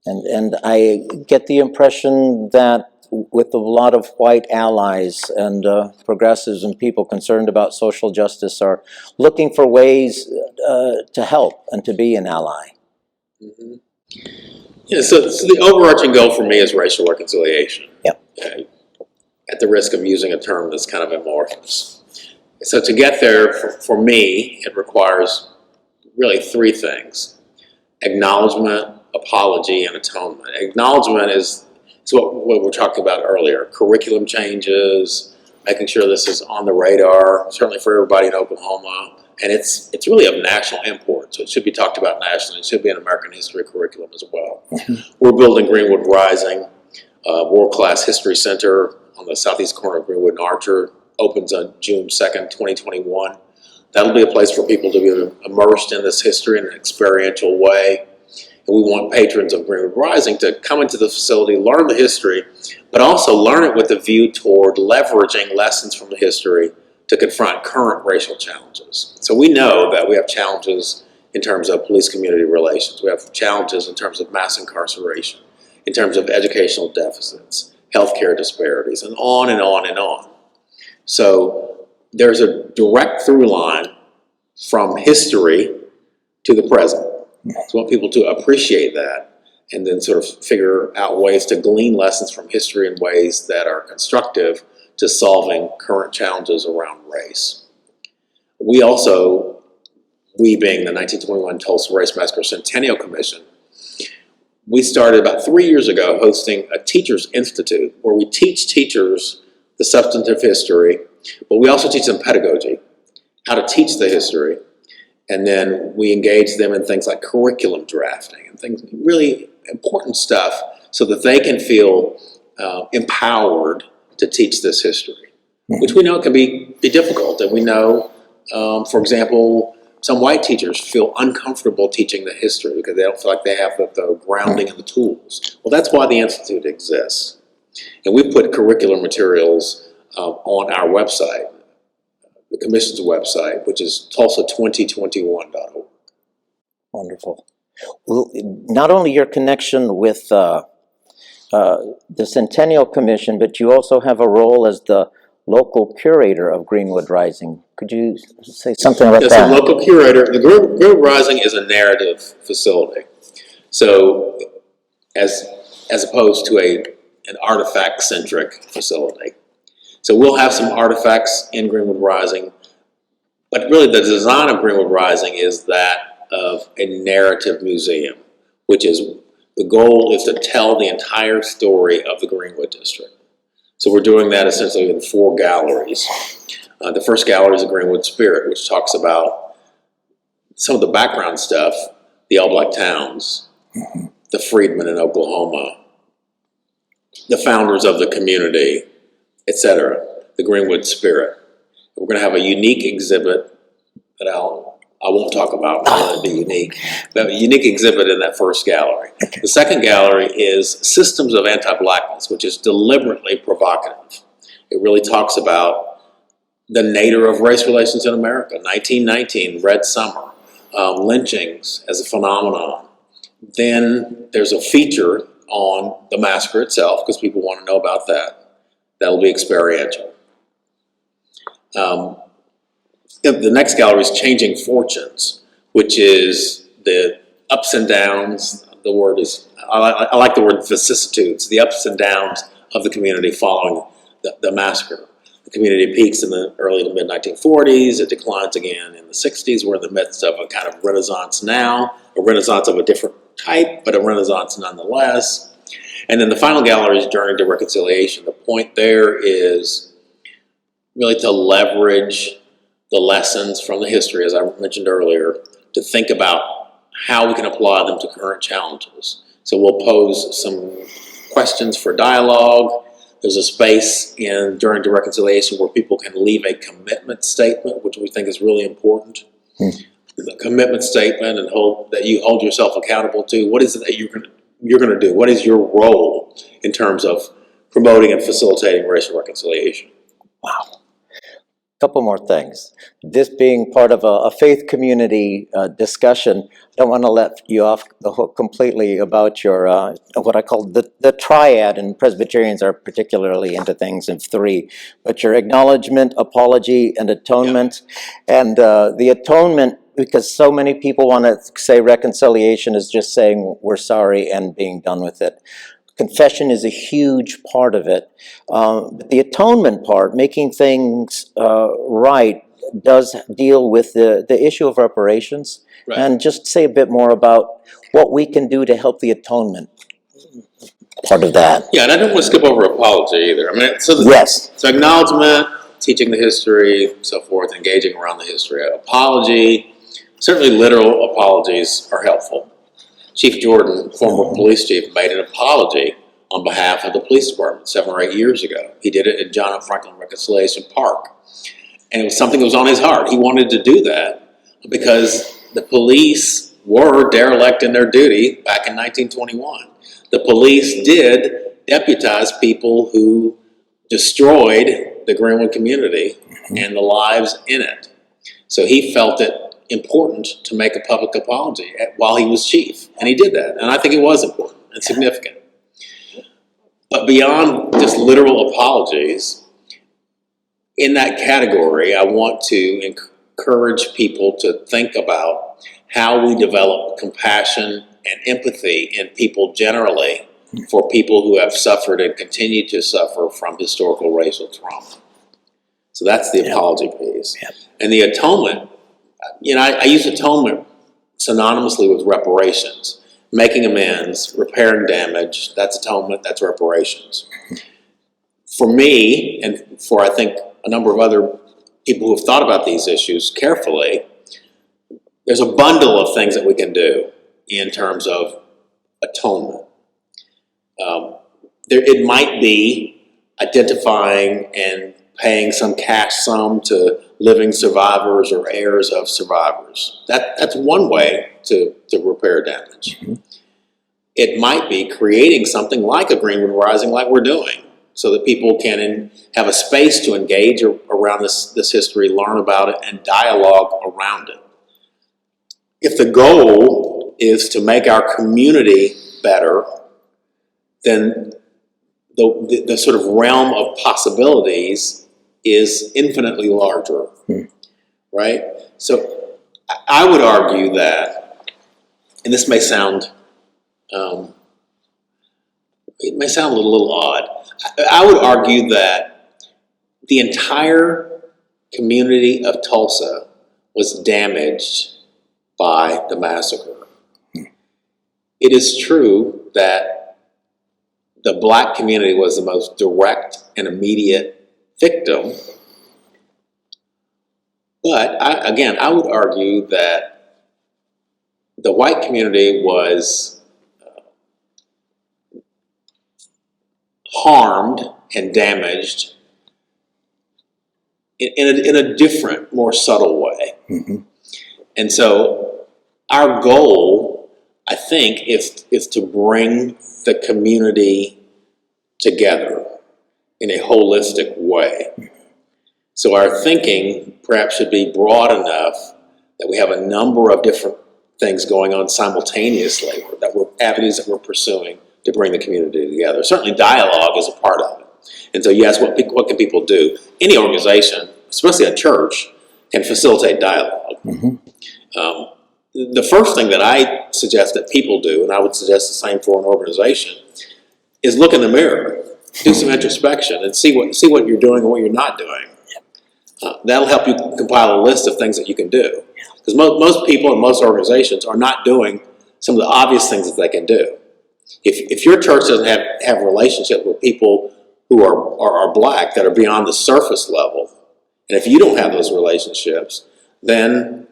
And I get the impression that with a lot of white allies and progressives and people concerned about social justice are looking for ways to help and to be an ally. Mm-hmm. Yeah, so the overarching goal for me is racial reconciliation. Yep. Okay. At the risk of using a term that's kind of amorphous. So to get there, for me, it requires really 3 things: acknowledgement, apology, and atonement. Acknowledgement is what we were talking about earlier. Curriculum changes, making sure this is on the radar, certainly for everybody in Oklahoma. And it's really of national import, so it should be talked about nationally. It should be an American history curriculum as well. We're building Greenwood Rising, a world-class history center on the southeast corner of Greenwood and Archer. Opens on June 2nd, 2021. That'll be a place for people to be immersed in this history in an experiential way. And we want patrons of Greenwood Rising to come into the facility, learn the history, but also learn it with a view toward leveraging lessons from the history to confront current racial challenges. So we know that we have challenges in terms of police-community relations. We have challenges in terms of mass incarceration, in terms of educational deficits, healthcare disparities, and on and on and on. So there's a direct through line from history to the present. So I want people to appreciate that and then sort of figure out ways to glean lessons from history in ways that are constructive to solving current challenges around race. We also, we being the 1921 Tulsa Race Massacre Centennial Commission, we started about 3 years ago hosting a Teachers Institute where we teach teachers the substantive history, but we also teach them pedagogy, how to teach the history, and then we engage them in things like curriculum drafting and things, really important stuff so that they can feel empowered to teach this history, which we know can be difficult. And we know, for example, some white teachers feel uncomfortable teaching the history because they don't feel like they have the grounding and the tools. Well, that's why the Institute exists. And we put curricular materials on our website, the Commission's website, which is tulsa2021.org. Wonderful. Well, not only your connection with the Centennial Commission, but you also have a role as the local curator of Greenwood Rising. Could you say something about that? Yes, the local curator. The Greenwood Rising is a narrative facility. So as opposed to an artifact-centric facility. So we'll have some artifacts in Greenwood Rising, but really the design of Greenwood Rising is that of a narrative museum, which is, the goal is to tell the entire story of the Greenwood District. So we're doing that essentially in 4 galleries. The first gallery is the Greenwood Spirit, which talks about some of the background stuff, the All Black towns, the freedmen in Oklahoma, the founders of the community, etc., the Greenwood Spirit. We're going to have a unique exhibit that I won't talk about, but it'll be unique. We have a unique exhibit in that first gallery. The second gallery is Systems of Anti-Blackness, which is deliberately provocative. It really talks about the nadir of race relations in America, 1919, Red Summer, lynchings as a phenomenon. Then there's a feature on the massacre itself, because people want to know about that. That'll be experiential. The next gallery is Changing Fortunes, which is the ups and downs. The word is, I like the word vicissitudes, the ups and downs of the community following the massacre. The community peaks in the early to mid-1940s. It declines again in the 60s. We're in the midst of a kind of renaissance now, a renaissance of a different type, but a renaissance nonetheless. And then the final gallery is Journey to Reconciliation. The point there is really to leverage the lessons from the history, as I mentioned earlier, to think about how we can apply them to current challenges. So we'll pose some questions for dialogue. There's a space in Journey to Reconciliation where people can leave a commitment statement, which we think is really important. The commitment statement and that you hold yourself accountable to. What is it that you're going to do? What is your role in terms of promoting and facilitating racial reconciliation? Wow. Couple more things. This being part of a faith community discussion, I don't want to let you off the hook completely about your what I call the triad, and Presbyterians are particularly into things in 3, but your acknowledgement, apology, and atonement. Yeah. And the atonement, because so many people want to say reconciliation is just saying we're sorry and being done with it. Confession is a huge part of it. But the atonement part, making things right, does deal with the issue of reparations. Right. And just say a bit more about what we can do to help the atonement part of that. Yeah, and I don't want to skip over apology either. I mean, yes. So acknowledgement, teaching the history, so forth, engaging around the history. Apology, certainly literal apologies are helpful. Chief Jordan, former police chief, made an apology on behalf of the police department 7 or 8 years ago. He did it at John F. Franklin Reconciliation Park. And it was something that was on his heart. He wanted to do that because the police were derelict in their duty back in 1921. The police did deputize people who destroyed the Greenwood community and the lives in it. So he felt it important to make a public apology while he was chief, and he did that, and I think it was important and significant. But beyond just literal apologies, in that category, I want to encourage people to think about how we develop compassion and empathy in people generally for people who have suffered and continue to suffer from historical racial trauma. So that's the apology piece. Yep. And the atonement, I use atonement synonymously with reparations. Making amends, repairing damage, that's atonement, that's reparations. For me, and for I think a number of other people who have thought about these issues carefully, there's a bundle of things that we can do in terms of atonement. It might be identifying and paying some cash sum to living survivors or heirs of survivors. That's one way to repair damage. Mm-hmm. It might be creating something like a Greenwood Rising like we're doing, so that people can have a space to engage around this history, learn about it, and dialogue around it. If the goal is to make our community better, then the sort of realm of possibilities is infinitely larger, right? So I would argue that, and this may sound, a little odd. I would argue that the entire community of Tulsa was damaged by the massacre. It is true that the black community was the most direct and immediate victim, but I would argue that the white community was harmed and damaged in a different, more subtle way. Mm-hmm. And so our goal, I think, is to bring the community together in a holistic way. So our thinking perhaps should be broad enough that we have a number of different things going on simultaneously, avenues that we're pursuing to bring the community together. Certainly dialogue is a part of it. And so yes, what can people do? Any organization, especially a church, can facilitate dialogue. Mm-hmm. The first thing that I suggest that people do, and I would suggest the same for an organization, is look in the mirror, do some introspection, and see what you're doing and what you're not doing. That'll help you compile a list of things that you can do. Because most people and most organizations are not doing some of the obvious things that they can do. If your church doesn't have a relationship with people who are black that are beyond the surface level, and if you don't have those relationships, then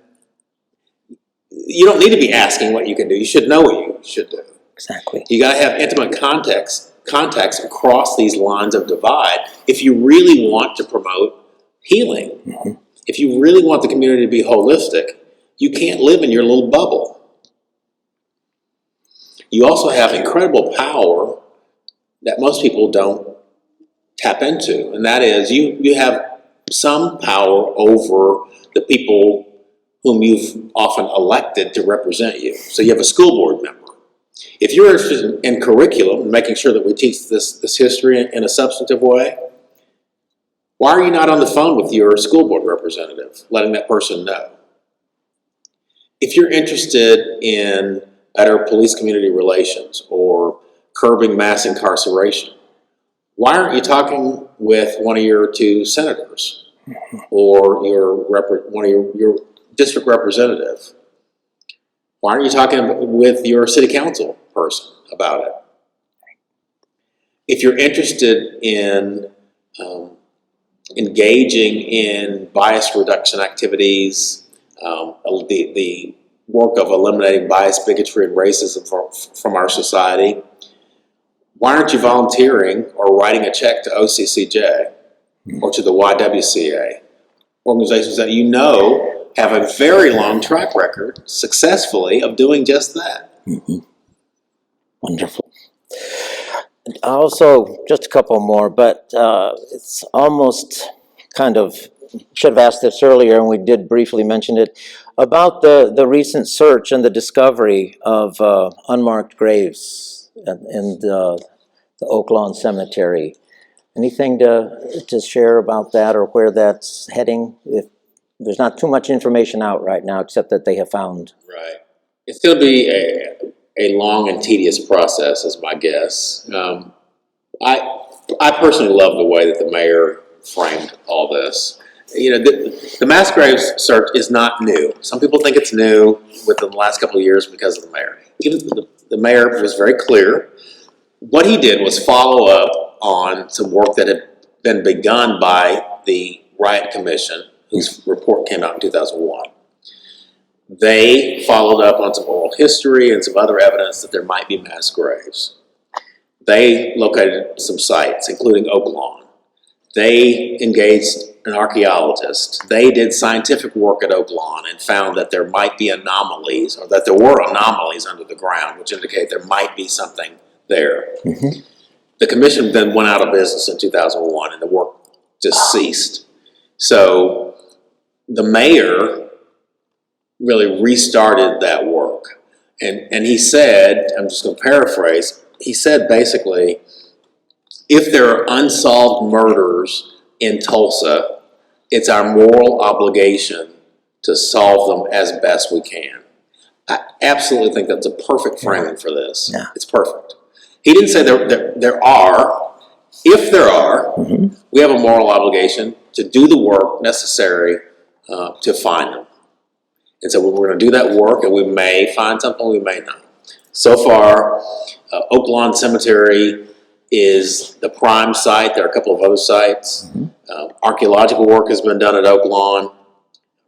you don't need to be asking what you can do. You should know what you should do. Exactly. You got to have intimate contacts across these lines of divide if you really want to promote healing. Mm-hmm. If you really want the community to be holistic, you can't live in your little bubble. You also have incredible power that most people don't tap into, and that is you have some power over the people whom you've often elected to represent you. So you have a school board member. If you're interested in curriculum and making sure that we teach this history in a substantive way, why are you not on the phone with your school board representative, letting that person know? If you're interested in better police-community relations or curbing mass incarceration, why aren't you talking with one of your two senators or one of your district representative? Why aren't you talking with your city council person about it? If you're interested in engaging in bias reduction activities, the work of eliminating bias, bigotry, and racism from our society, why aren't you volunteering or writing a check to OCCJ or to the YWCA, organizations that you know have a very long track record successfully of doing just that? Mm-hmm. Wonderful. Also, just a couple more, but it's almost kind of, should have asked this earlier, and we did briefly mention it, about the recent search and the discovery of unmarked graves in the Oak Lawn Cemetery. Anything to share about that or where that's heading? If there's not too much information out right now, except that they have found. Right. It's going to be a long and tedious process, is my guess. I personally love the way that the mayor framed all this. You know, the mass graves search is not new. Some people think it's new within the last couple of years because of the mayor. Even the mayor was very clear. What he did was follow up on some work that had been begun by the Riot Commission, whose report came out in 2001. They followed up on some oral history and some other evidence that there might be mass graves. They located some sites, including Oak Lawn. They engaged an archaeologist. They did scientific work at Oak Lawn and found that there might be anomalies, or that there were anomalies under the ground, which indicate there might be something there. Mm-hmm. The commission then went out of business in 2001 and the work just ceased. So the mayor really restarted that work. And he said, I'm just going to paraphrase, he said basically, if there are unsolved murders in Tulsa, it's our moral obligation to solve them as best we can. I absolutely think that's a perfect framing for this. Yeah. It's perfect. He didn't say there are. If there are, mm-hmm. we have a moral obligation to do the work necessary to find them. And so we're going to do that work, and we may find something, we may not. So far, Oak Lawn Cemetery is the prime site. There are a couple of other sites. Mm-hmm. Archaeological work has been done at Oak Lawn.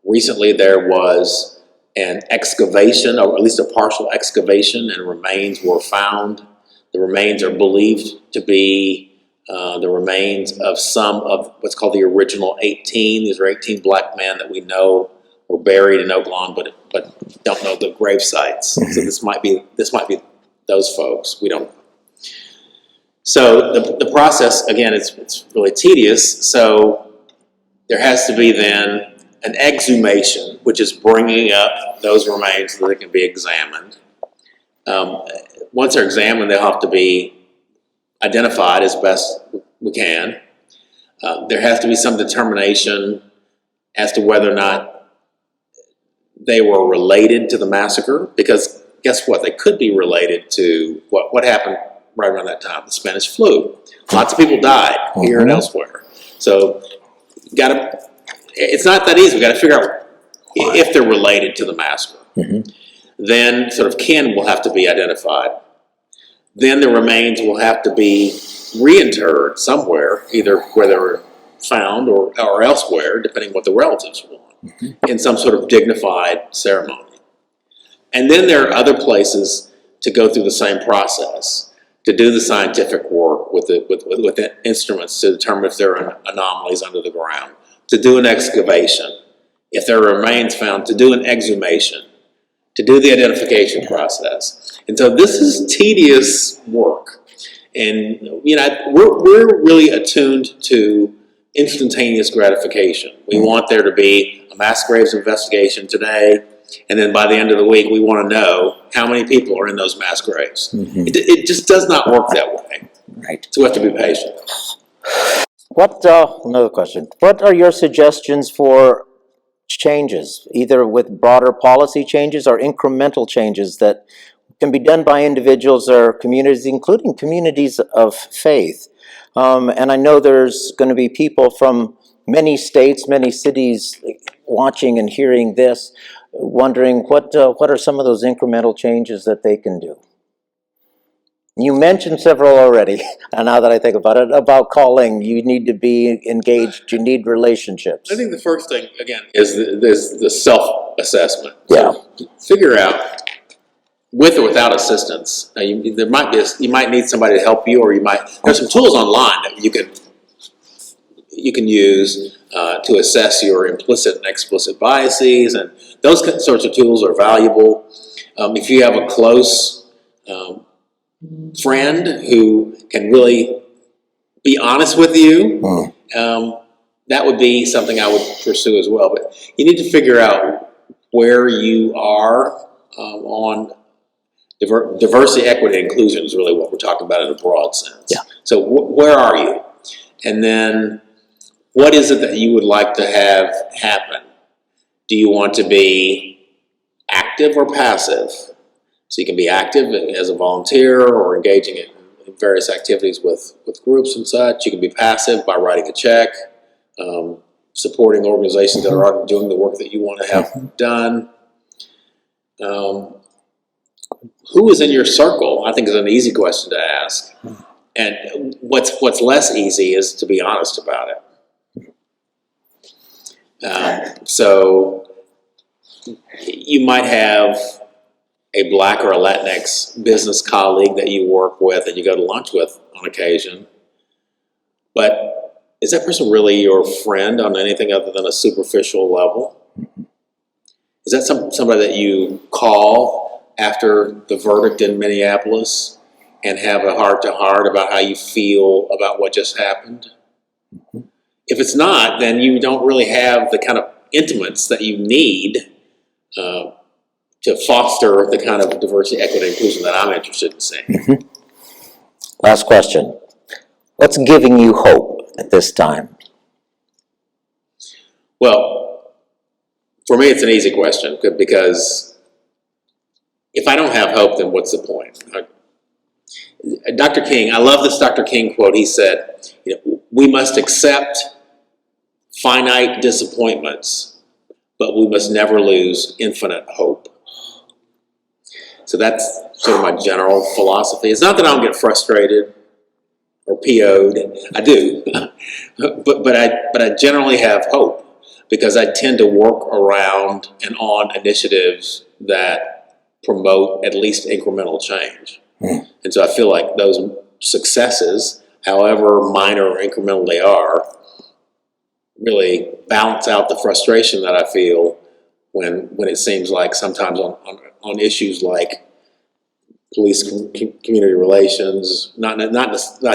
Recently, there was an excavation, or at least a partial excavation, and remains were found. The remains are believed to be the remains of some of what's called the original 18. These are 18 black men that we know were buried in Oak Lawn, but don't know the grave sites. Mm-hmm. So this might be those folks. We don't know. So the process, again, it's really tedious. So there has to be then an exhumation, which is bringing up those remains so that they can be examined. Once they're examined, they'll have to be identified as best we can. There has to be some determination as to whether or not they were related to the massacre, because guess what? They could be related to what happened right around that time, the Spanish flu. Lots of people died here mm-hmm. and elsewhere. So it's not that easy. We've got to figure out if they're related to the massacre. Mm-hmm. Then sort of kin will have to be identified. Then the remains will have to be reinterred somewhere, either where they were found or elsewhere, depending what the relatives want, mm-hmm. in some sort of dignified ceremony. And then there are other places to go through the same process, to do the scientific work with the instruments to determine if there are anomalies under the ground, to do an excavation, if there are remains found, to do an exhumation, to do the identification process. And so this is tedious work. And, you know, we're really attuned to instantaneous gratification. We want there to be a mass graves investigation today, and then by the end of the week, we want to know how many people are in those mass graves. Mm-hmm. It just does not work that way. Right. So we have to be patient. Another question. What are your suggestions for changes, either with broader policy changes or incremental changes that can be done by individuals or communities, including communities of faith? And I know there's going to be people from many states, many cities watching and hearing this, wondering what are some of those incremental changes that they can do. You mentioned several already, and now that I think about it, about calling, you need to be engaged, you need relationships. I think the first thing, again, is the self-assessment. Yeah. So figure out, with or without assistance. Now, you might need somebody to help you, or there's some tools online that you can use to assess your implicit and explicit biases, and those sorts of tools are valuable. If you have a close friend who can really be honest with you, that would be something I would pursue as well. But you need to figure out where you are on diversity, equity, and inclusion is really what we're talking about in a broad sense. Yeah. So where are you? And then what is it that you would like to have happen? Do you want to be active or passive? So you can be active as a volunteer or engaging in various activities with groups and such. You can be passive by writing a check, supporting organizations that are doing the work that you want to have done. Who is in your circle? I think is an easy question to ask. And what's less easy is to be honest about it. So you might have a Black or a Latinx business colleague that you work with and you go to lunch with on occasion. But is that person really your friend on anything other than a superficial level? Is that somebody that you call after the verdict in Minneapolis and have a heart-to-heart about how you feel about what just happened? If it's not, then you don't really have the kind of intimates that you need to foster the kind of diversity, equity, and inclusion that I'm interested in seeing. Last question. What's giving you hope at this time? Well, for me, it's an easy question because if I don't have hope, then what's the point? Dr. King, I love this Dr. King quote. He said, we must accept finite disappointments, but we must never lose infinite hope. So that's sort of my general philosophy. It's not that I don't get frustrated or PO'd. I do, but I generally have hope because I tend to work around and on initiatives that promote at least incremental change. And so I feel like those successes, however minor or incremental they are, really balance out the frustration that I feel when it seems like sometimes on issues like police community relations, not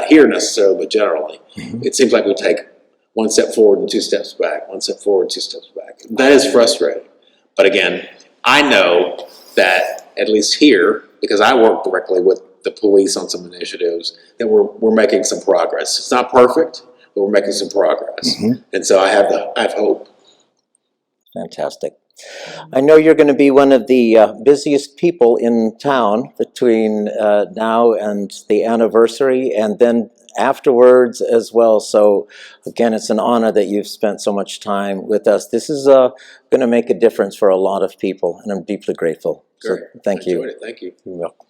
here necessarily, but generally, it seems like we take one step forward and two steps back, one step forward, two steps back. That is frustrating. But again, I know that at least here, because I work directly with the police on some initiatives, that we're making some progress. It's not perfect, but we're making some progress. And so I have hope. Fantastic. I know you're going to be one of the busiest people in town between now and the anniversary and then afterwards as well. So again, it's an honor that you've spent so much time with us. This is going to make a difference for a lot of people, and I'm deeply grateful. Great. So thank you. Enjoyed it. Thank you. You're welcome.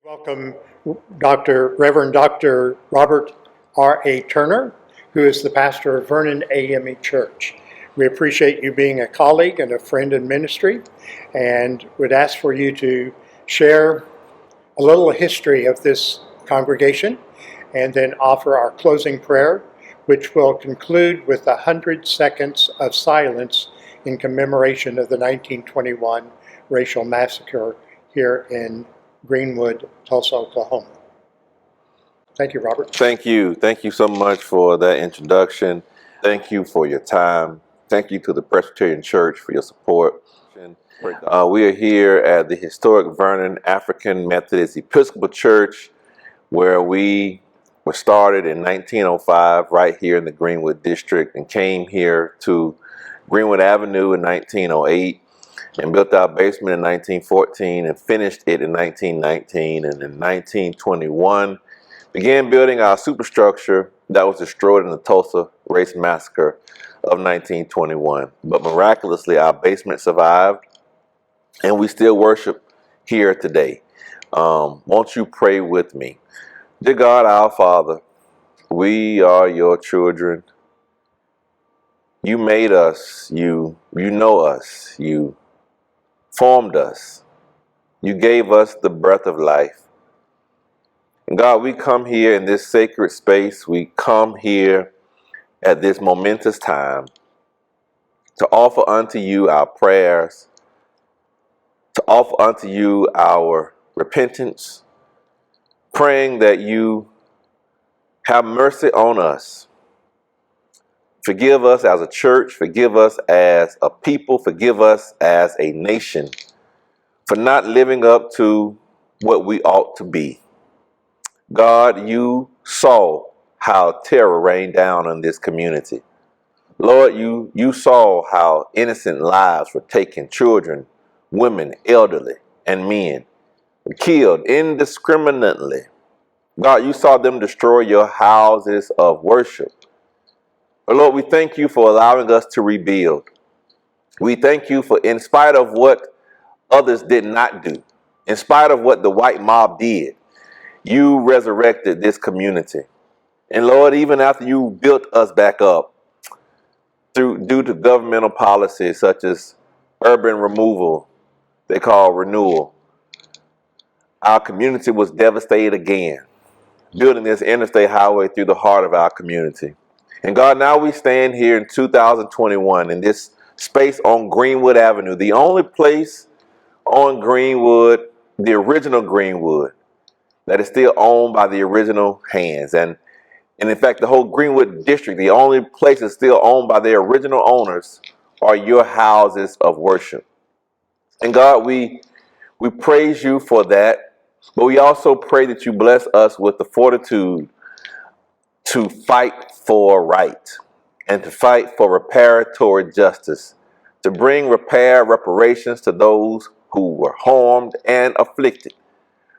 Welcome Reverend Dr. Robert R.A. Turner, who is the pastor of Vernon AME Church. We appreciate you being a colleague and a friend in ministry, and would ask for you to share a little history of this congregation, and then offer our closing prayer, which will conclude with 100 seconds of silence in commemoration of the 1921 racial massacre here in Greenwood, Tulsa, Oklahoma. Thank you, Robert. Thank you. Thank you so much for that introduction. Thank you for your time. Thank you to the Presbyterian Church for your support. We are here at the historic Vernon African Methodist Episcopal Church, where we were started in 1905 right here in the Greenwood District and came here to Greenwood Avenue in 1908. And built our basement in 1914 and finished it in 1919. And in 1921, began building our superstructure that was destroyed in the Tulsa Race Massacre of 1921. But miraculously, our basement survived, and we still worship here today. Won't you pray with me? Dear God, our Father, we are your children. You made us. You know us. You formed us. You gave us the breath of life. And God, we come here in this sacred space. We come here at this momentous time to offer unto you our prayers, to offer unto you our repentance, praying that you have mercy on us. Forgive us as a church, forgive us as a people, forgive us as a nation for not living up to what we ought to be. God, you saw how terror rained down on this community. Lord, you saw how innocent lives were taken, children, women, elderly, and men were killed indiscriminately. God, you saw them destroy your houses of worship. But Lord, we thank you for allowing us to rebuild. We thank you for, in spite of what others did not do, in spite of what the white mob did, you resurrected this community. And Lord, even after you built us back up, due to governmental policies such as urban removal, they call renewal, our community was devastated again, building this interstate highway through the heart of our community. And God, now we stand here in 2021 in this space on Greenwood Avenue, the only place on Greenwood, the original Greenwood, that is still owned by the original hands. And in fact, the whole Greenwood district, the only places still owned by their original owners are your houses of worship. And God, we praise you for that, but we also pray that you bless us with the fortitude to fight for right and to fight for reparatory justice, to bring reparations to those who were harmed and afflicted.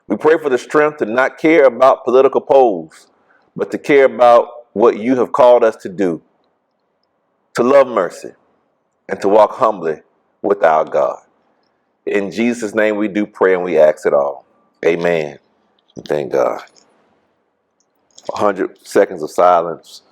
We pray for the strength to not care about political polls, but to care about what you have called us to do, to love mercy and to walk humbly with our God. In Jesus' name we do pray and we ask it all. Amen. And thank God. 100 seconds of silence